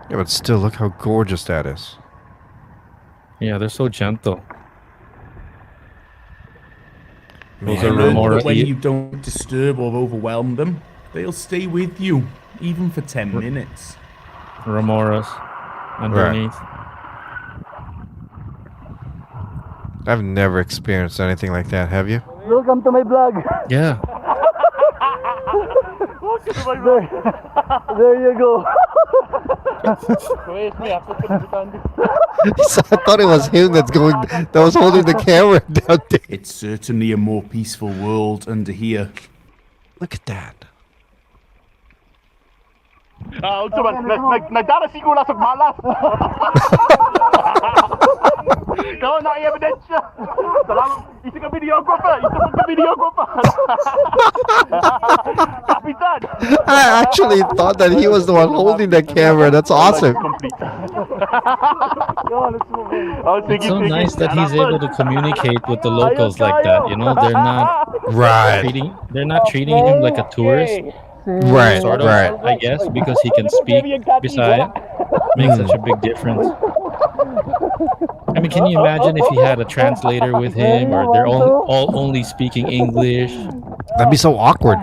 Yeah, but still, look how gorgeous that is. Yeah, they're so gentle. Those I are learned remora. that when you don't disturb or overwhelm them, they'll stay with you, even for 10 minutes. Remoras underneath. I've never experienced anything like that, have you? Welcome to my vlog. Yeah. There you go. I thought it was him that was holding the camera down there. It's certainly a more peaceful world under here. Look at that. Nagdara si Kulas og malas. Ikaw na ebidensya. Salamat. Isa ka videographer. Kapitan. I actually thought that he was the one holding the camera. That's awesome. It's so nice that he's able to communicate with the locals like that. You know, they're not Right. treating him like a tourist. Right. Sort of, Right. I guess, because he can speak Bisaya. Makes such a big difference. I mean, can you imagine if he had a translator with him, or they're all only speaking English? That'd be so awkward.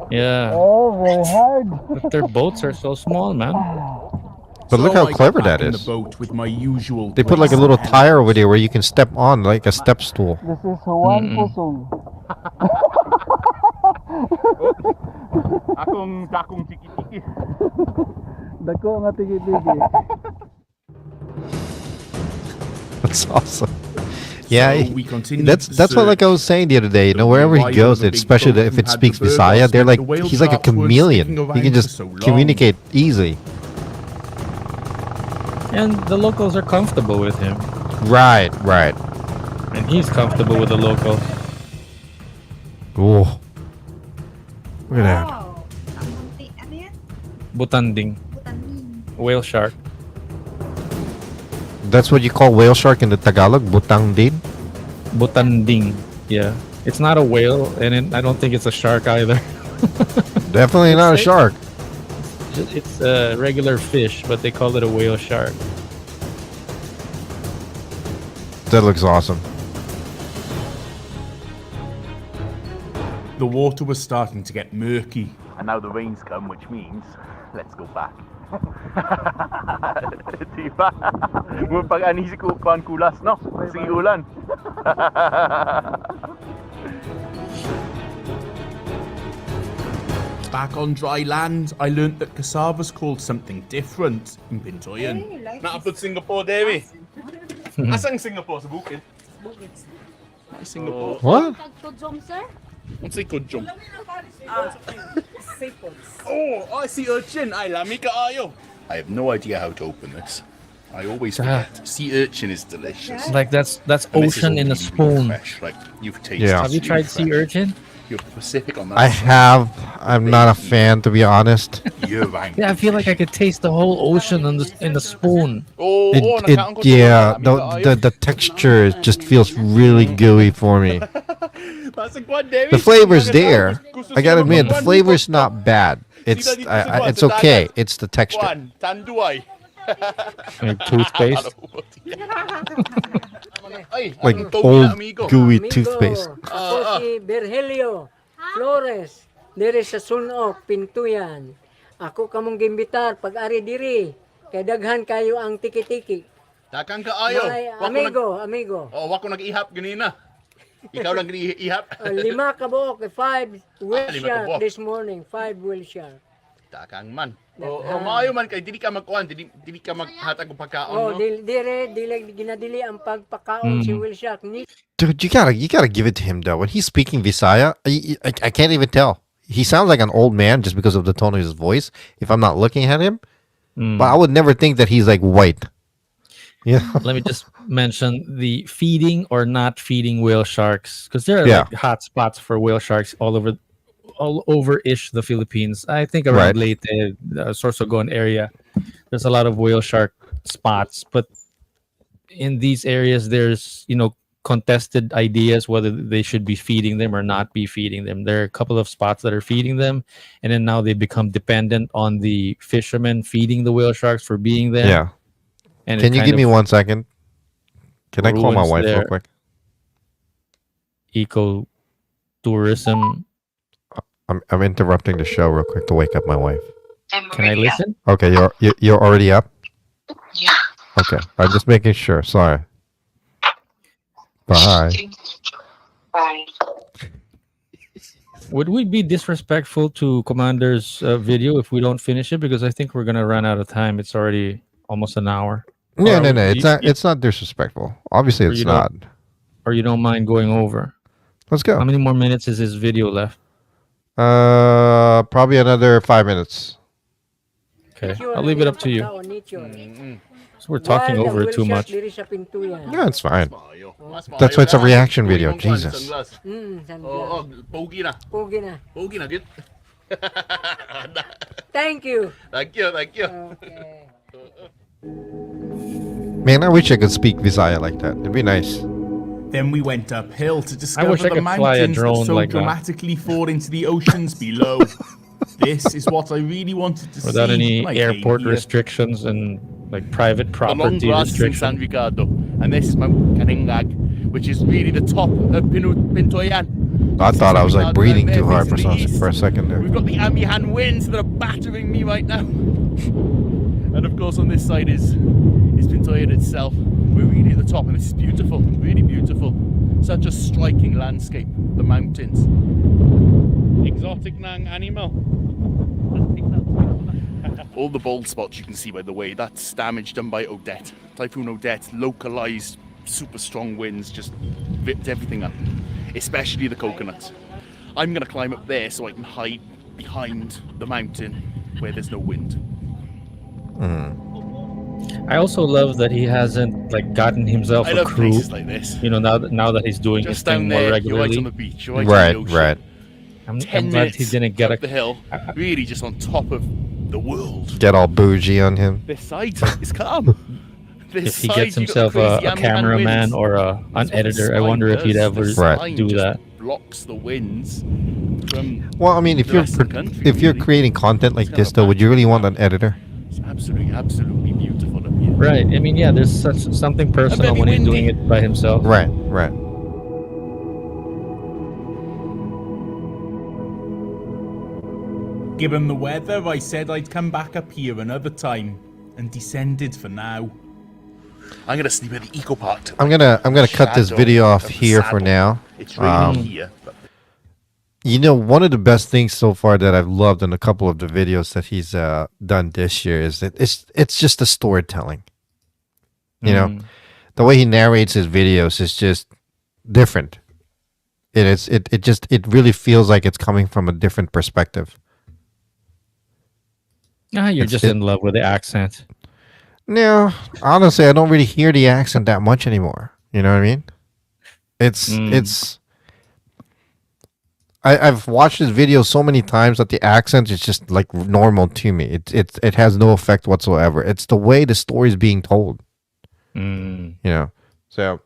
Yeah. Oh, very hard. But their boats are so small, man. But look So how I got clever back that in is. The boat with my usual They put like a place little of tire over there where you can step on, like a step stool. This is Juan Pusong. Akong tiki-tiki. Dako nga tigi-tigi. That's awesome. Yeah, So we continued that's the what like I was search. saying the other day. You know, wherever he goes, especially if it speaks Visaya, they're like he's like a chameleon. He can just communicate easily. And the locals are comfortable with him. Right, right. And he's comfortable with the locals. Oh, look at that. Wow. Ang munti. Ano yan? Butanding. Butanin. Whale shark. That's what you call whale shark in the Tagalog, butang din. Butanding. Yeah. It's not a whale, and I don't think it's a shark either. Definitely not a shark. It's a regular fish, but they call it a whale shark. That looks awesome. The water was starting to get murky. And now the rain's come, which means let's go back. Diba? Pag-ani si Kuan Kulas, no? Sige ulan. Back on dry land, I learnt that cassava's called something different in Pintoyan. Hey, like Nakapod Singapore, Davey. Asang Singapore sa bukid? buckets. Ay, Singapore. What? Tagtudjom, sir? Ang say kudjong. Staples. Oh, I see urchin. Ay, lami ka ayo. I have no idea how to open this. I always forget. Sea urchin is delicious. Like that's And this is ocean in a really, really spoon. fresh. Like you've tasted. Yeah. Have you tried sea urchin? You're Pacific on that. I have. I'm not a fan, to be honest. You're right. Yeah, I feel like I could taste the whole ocean in the spoon. Oh, Yeah, the texture just feels really gooey for me. The flavor's there. I gotta admit, the flavor's not bad. It's okay. It's the texture. Juan, tanduay. Like toothpaste. Like old gooey toothpaste. Ako si Virgilio Flores, diri sa Sunok, Pintuyan. Ako kamong gimbitar pag-ari diri, kay daghan kayo ang tiki-tiki. Takang ka ayo. Ay, amigo. Oh, wako nag-ihap ganina. Ikaw lang ihap. 5 kabuok, 5 whale lima shark kabuok. this morning, 5 whale shark. Takang man. Oh, maayo man kay dili ka magkuan, dili ka maghatag og pagkaon, Oh, no? dili ginadili ang pagpakaon si whale shark ni. Dude, you gotta give it to him though. When he's speaking Visaya, I can't even tell. He sounds like an old man just because of the tone of his voice. If I'm not looking at him, but I would never think that he's like white. Yeah. Let me just mention the feeding or not feeding whale sharks, because there are Yeah. like hot spots for whale sharks all over ish the Philippines. I think around Right. Leyte, Sorsogon area, there's a lot of whale shark spots. But in these areas, there's contested ideas whether they should be feeding them or not be feeding them. There are a couple of spots that are feeding them, and then now they become dependent on the fishermen feeding the whale sharks for being there. Yeah. And Can you give me 1 second? Can I call my ruins wife real their- quick? eco tourism? I'm interrupting the show real quick to wake up my wife. Can I listen? Okay, you're already up? Yeah. Okay, I'm just making sure. Sorry. Bye. Bye. Would we be disrespectful to Commander's video if we don't finish it? Because I think we're gonna run out of time. It's already almost an hour. No. Or It's not. It's not disrespectful. Obviously, Or it's you don't- not. Or you don't mind going over? Let's How go. many more minutes is this video left? Probably another 5 minutes. Okay, I'll leave it up to you. So we're talking over it too much. Diri sa Pintuyan. Yeah, it's fine. Maayo. That's why it's a reaction Uy, video. mong kuan, Jesus. sunglass. Oh, pogi na. Pugi na. Pogi na, git. Thank you. Thank you. Okay. Man, I wish I could speak Visaya like that. It'd be nice. Then we went uphill to discover wish I the could fly a mountains drone that so like that. dramatically fall into the oceans below. This is what I really wanted to Without see. any when I came airport here. restrictions and like private The long property grass is in restrictions. San Ricardo, and this is Mount Caningag, which is really the top of Pintoyan. I thought I was like breathing too hard for Facing a second there. We've got the Amihan winds that are battering me right now. And of course on this side is Pintoyan itself. We're really at the top, and this is beautiful, really beautiful. Such a striking landscape, the mountains. Exotic nang animal. All the bald spots you can see, by the way, that's damage done by Odette. Typhoon Odette, localized, super strong winds, just ripped everything up, especially the coconuts. I'm gonna climb up there so I can hide behind the mountain where there's no wind. I also love that he hasn't like gotten himself I a love crew. places like this. Now that he's doing his Just thing down more there, you're right regularly. on the beach, you're right, Right, on the ocean. right. I'm 10 glad minutes he didn't get up the hill, really just on top of the world. Get all bougie on him. This side is calm. This If he side, gets you got the himself crazy a Amihan cameraman winds. or an That's what the editor, I spine wonder if he'd does. ever The Right. spine do just that. blocks the winds from Well, I mean, the rest of the country. if you're really. creating content like It's kind this, of though, would you really want now. an editor? It's absolutely beautiful up here. Right. I mean, yeah, there's such something personal very when he's doing windy. it by himself. Right. Right. Given the weather, I said I'd come back up here another time and descended for now. I'm gonna sleep at the eco park. I'm gonna cut this Shadow video off of the here for saddle. now. It's raining Um, here. But You know, one of the best things so far that I've loved in a couple of the videos that he's done this year is that it's just the storytelling. You know, the way he narrates his videos is just different. It really feels like it's coming from a different perspective. Ah, you're It's- just it- in love with the accent. No, honestly, I don't really hear the accent that much anymore. You know what I mean? It's. I've watched his video so many times that the accent is just like normal to me. It has no effect whatsoever. It's the way the story is being told. You know. So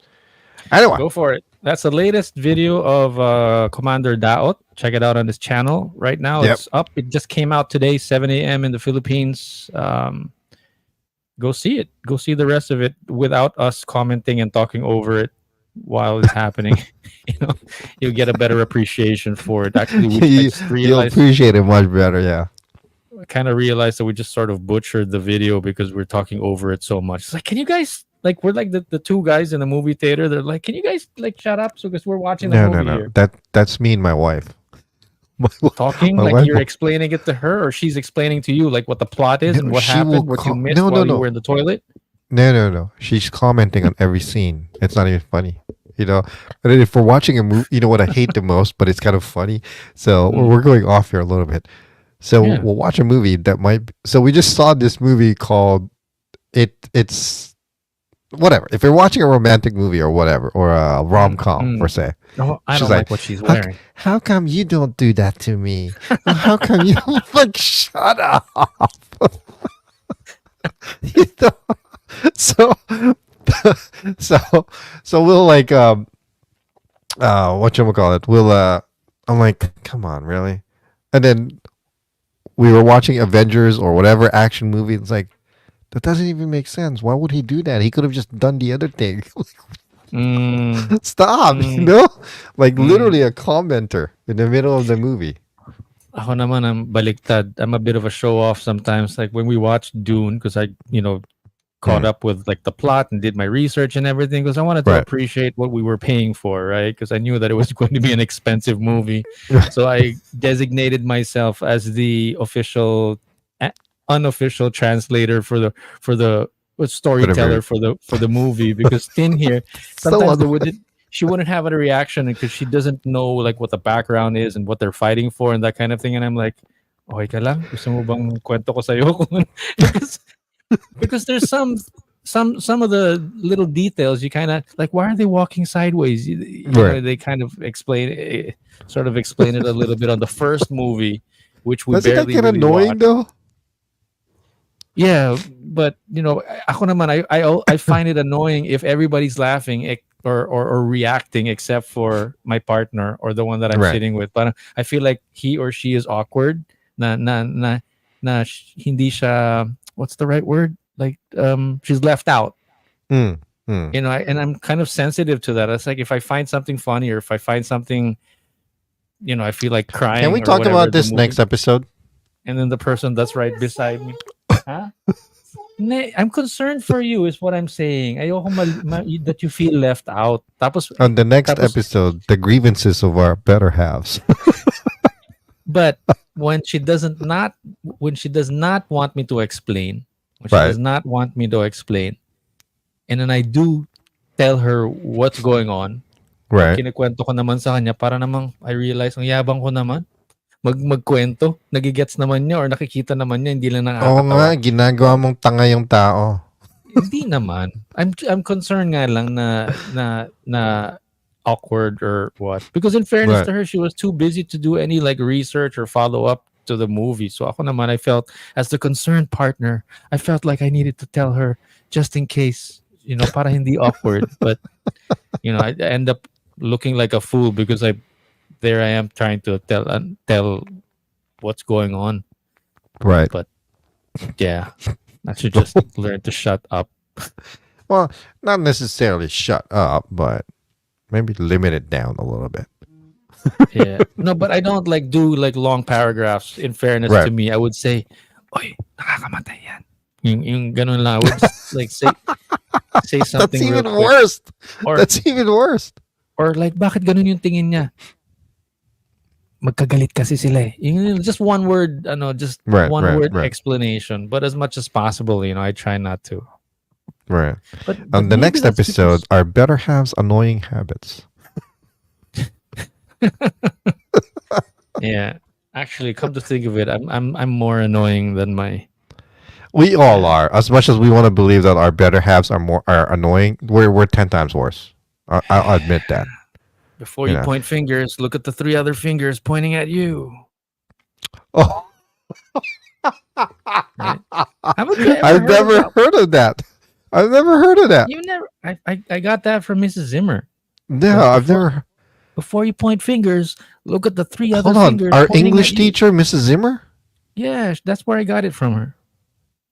anyway, Go for it. That's the latest video of Commander Daot. Check it out on his channel right now. Yep. It's up. It just came out today, 7 a.m. in the Philippines. Go see it. Go see the rest of it without us commenting and talking over it while it's happening. You know, you'll get a better appreciation for it. Actually, we just you'll realized, appreciate it much better. Yeah. kind of realized that we just sort of butchered the video because we're talking over it so much. It's like, can you guys, like, we're like the two guys in the movie theater. They're like, can you guys like shut up? So because we're watching the movie here. That's me and my wife. Talking my like wife you're will- explaining it to her, or she's explaining to you like what the plot is No, and what she will happened, what you call- missed no, while no. you were in the toilet. No. She's commenting on every scene. It's not even funny. You know, and then if we're watching a movie, you know what I hate the most, but it's kind of funny. So we're going off here a little bit. So Yeah. we'll watch a movie that might. So we just saw this movie called It's whatever. If you're watching a romantic movie or whatever, or a rom-com per se, Oh, I She's don't like, like what she's how, wearing. how come you don't do that to me? How come you like shut up? You know? So so we'll like whatchamacallit, we'll I'm like, come on, really? And then we were watching Avengers or whatever action movie. It's like, that doesn't even make sense. Why would he do that? He could have just done the other thing. Stop, you know? Like literally a commenter in the middle of the movie. Ako naman, I'm baliktad. I'm a bit of a show off sometimes. Like when we watched Dune, because I, caught up with like the plot and did my research and everything, because I wanted to Right. appreciate what we were paying for, right? Because I knew that it was going to be an expensive movie. So I designated myself as the official, unofficial translator for the storyteller for the movie, because Tin here sometimes she wouldn't have a reaction because she doesn't know like what the background is and what they're fighting for and that kind of thing. And I'm like, okay ka lang? Gusto mo bang kwento ko sa'yo? because there's some of the little details you kind of like, why are they walking sideways? You know, Right. they kind of explain it a little bit on the first movie, which we Doesn't that barely get really annoying watched. though? Yeah, but ako naman, I find it annoying if everybody's laughing or reacting except for my partner or the one that I'm Right. sitting with. But I feel like he or she is awkward. Hindi siya, what's the right word? Like she's left out. Mm. And I'm kind of sensitive to that. It's like if I find something funny or if I find something, I feel like crying. Can we or talk whatever, about the this movie- next episode? And then the person that's right beside me. Huh? I'm concerned for you is what I'm saying. Ayoko that you feel left out. Tapos, On the next Tapos- episode, the grievances of our better halves. but when she does not want me to explain, Right. and then I do tell her what's going on, Right. kinikwento ko naman sa kanya para namang I realize ang yabang ko naman. Magkwento, nagigets naman niya or nakikita naman niya, hindi lang Oo nga, nakakatawa. ginagawa mong tanga yung tao. Hindi naman. I'm concerned nga lang na awkward or what. Because in fairness Right. to her, she was too busy to do any like research or follow up to the movie. So ako naman, I felt as the concerned partner, I felt like I needed to tell her just in case, para hindi awkward. But I end up looking like a fool because there I am trying to tell what's going on. Right. But yeah, I should just learn to shut up. Well, not necessarily shut up, but maybe limit it down a little bit. Yeah. No, but I don't like do like long paragraphs. In fairness Right. to me, I would say, "Oy, nakakamatay yan." Yung ganun lang. I would just like say something That's even real quick. worse. Or, That's even worse. or like, bakit ganun yung tingin niya? Magkagalit kasi sila eh. Just one word, just Right, one right, word right. explanation. But as much as possible, I try not to. Right. But On the maybe next that's episode, because- our better halves annoying habits. yeah. Actually, come to think of it, I'm more annoying than my. We all are. As much as we want to believe that our better halves are annoying, we're 10 times worse. I'll admit that. Before you Yeah. point fingers, look at the 3 other fingers pointing at you. Oh, Haven't you ever I've heard never of that? heard of that. I've never heard of that. You never. I got that from Mrs. Zimmer. No, I've before- never. Before you point fingers, look at the 3 other Hold on. fingers. Our pointing English at you. teacher, Mrs. Zimmer? Yeah, that's where I got it from her.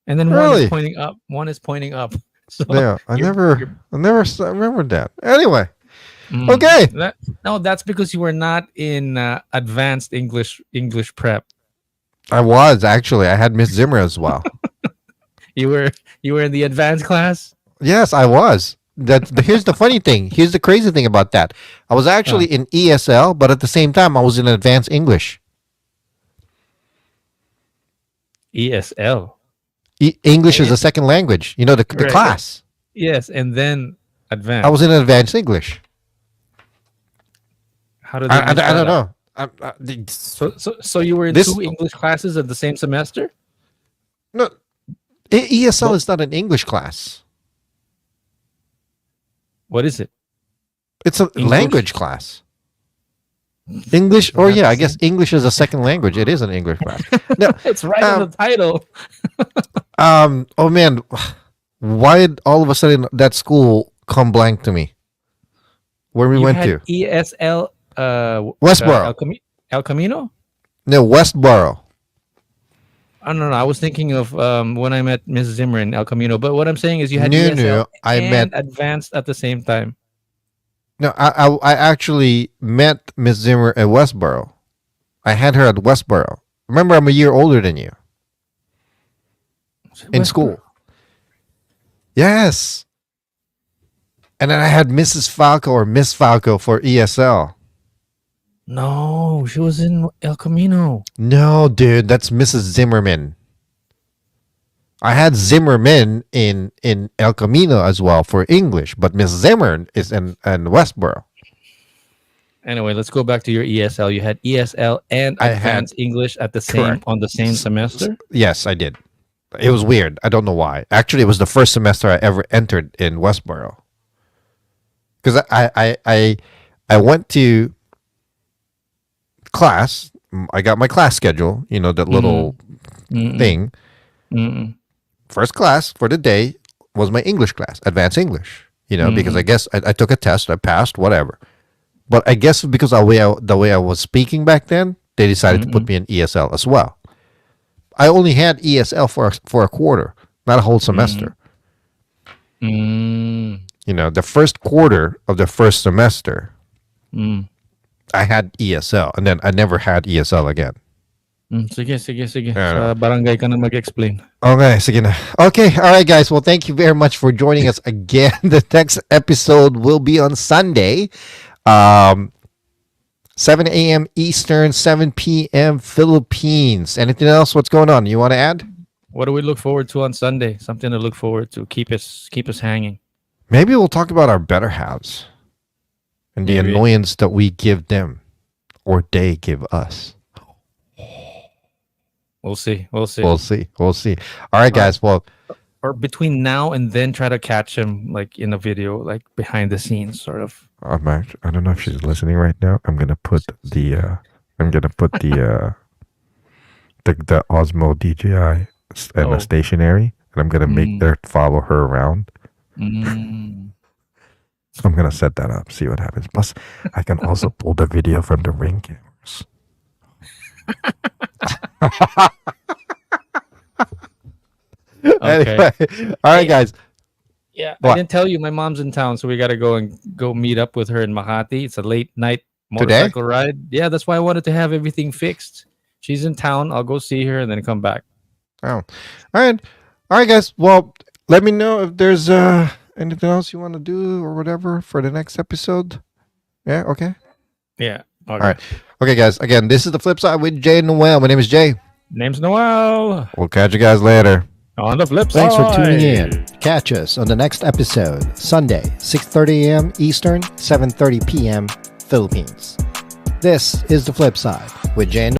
And then one Really? is pointing up. One is pointing up. So Yeah, I you're- never remembered that. Anyway, Mm. okay. That's because you were not in advanced English prep. I was actually. I had Miss Zimmer as well. You were in the advanced class. Yes, I was. Here's the funny thing. Here's the crazy thing about that. I was actually in ESL, but at the same time, I was in advanced English. ESL. English is a second language. The Right. class. Yes, and then advanced. I was in advanced English. How did they I mix that don't up? know. So you were in This- 2 English classes at the same semester? No, ESL is not an English class. What is it? It's a English? language class. English, or Not yeah, the I guess English is a second language. It is an English class. No, It's right in the title. oh man, why did all of a sudden that school come blank to me? Where we You went had to? ESL Westboro. El Camino? No, Westboro. I don't know. I was thinking of when I met Miss Zimmer in El Camino. But what I'm saying is you had No, ESL no, I and met. advanced at the same time. No, I actually met Miss Zimmer at Westboro. I had her at Westboro. Remember, I'm a year older than you in school. Yes. And then I had Mrs. Falco or Miss Falco for ESL. No, she was in El Camino. No, dude, that's Mrs. Zimmerman. I had Zimmerman in El Camino as well for English, but Miss Zimmer is in Westboro. Anyway, let's go back to your ESL. You had ESL and I had- advanced English at the same Correct. on the same semester. Yes, I did. It was weird. I don't know why. Actually, it was the first semester I ever entered in Westboro. Because I went to class. I got my class schedule. That little Mm-mm. thing. Mm-mm. First class for the day was my English class, advanced English. Because I guess I took a test, I passed, whatever. But I guess because the way I was speaking back then, they decided to put me in ESL as well. I only had ESL for a quarter, not a whole semester. Mm. The first quarter of the first semester, Mm. I had ESL, and then I never had ESL again. Sige. Yeah, Sa barangay ka na mag-explain. Okay, sige na. Okay, all right, guys. Well, thank you very much for joining us again. The next episode will be on Sunday, 7 a.m. Eastern, 7 p.m. Philippines. Anything else? What's going on? You want to add? What do we look forward to on Sunday? Something to look forward to. Keep us hanging. Maybe we'll talk about our better halves and the Maybe. annoyance that we give them or they give us. We'll see. We'll see. All right, guys. Well, Or between now and then, try to catch him like in a video, like behind the scenes, sort of. I don't know if she's listening right now. I'm gonna put the the Osmo DJI and Oh. a stationary, and I'm gonna make her follow her around. Mm. I'm gonna set that up, see what happens. Plus, I can also pull the video from the Ring cameras. Okay. Anyway, all right, guys. Yeah, What? I didn't tell you my mom's in town, so we got to go meet up with her in Makati. It's a late night Today? motorcycle ride. Yeah, that's why I wanted to have everything fixed. She's in town. I'll go see her and then come back. Oh, all right, guys. Well, let me know if there's anything else you want to do or whatever for the next episode. Yeah. Okay. Yeah. Okay. All right. Okay, guys. Again, this is the flip side with Jay and Noel. My name is Jay. Name's Noel. We'll catch you guys later. On the flip side. Thanks for tuning in. Catch us on the next episode, Sunday, 6:30 a.m. Eastern, 7:30 p.m. Philippines. This is the flip side with Jay and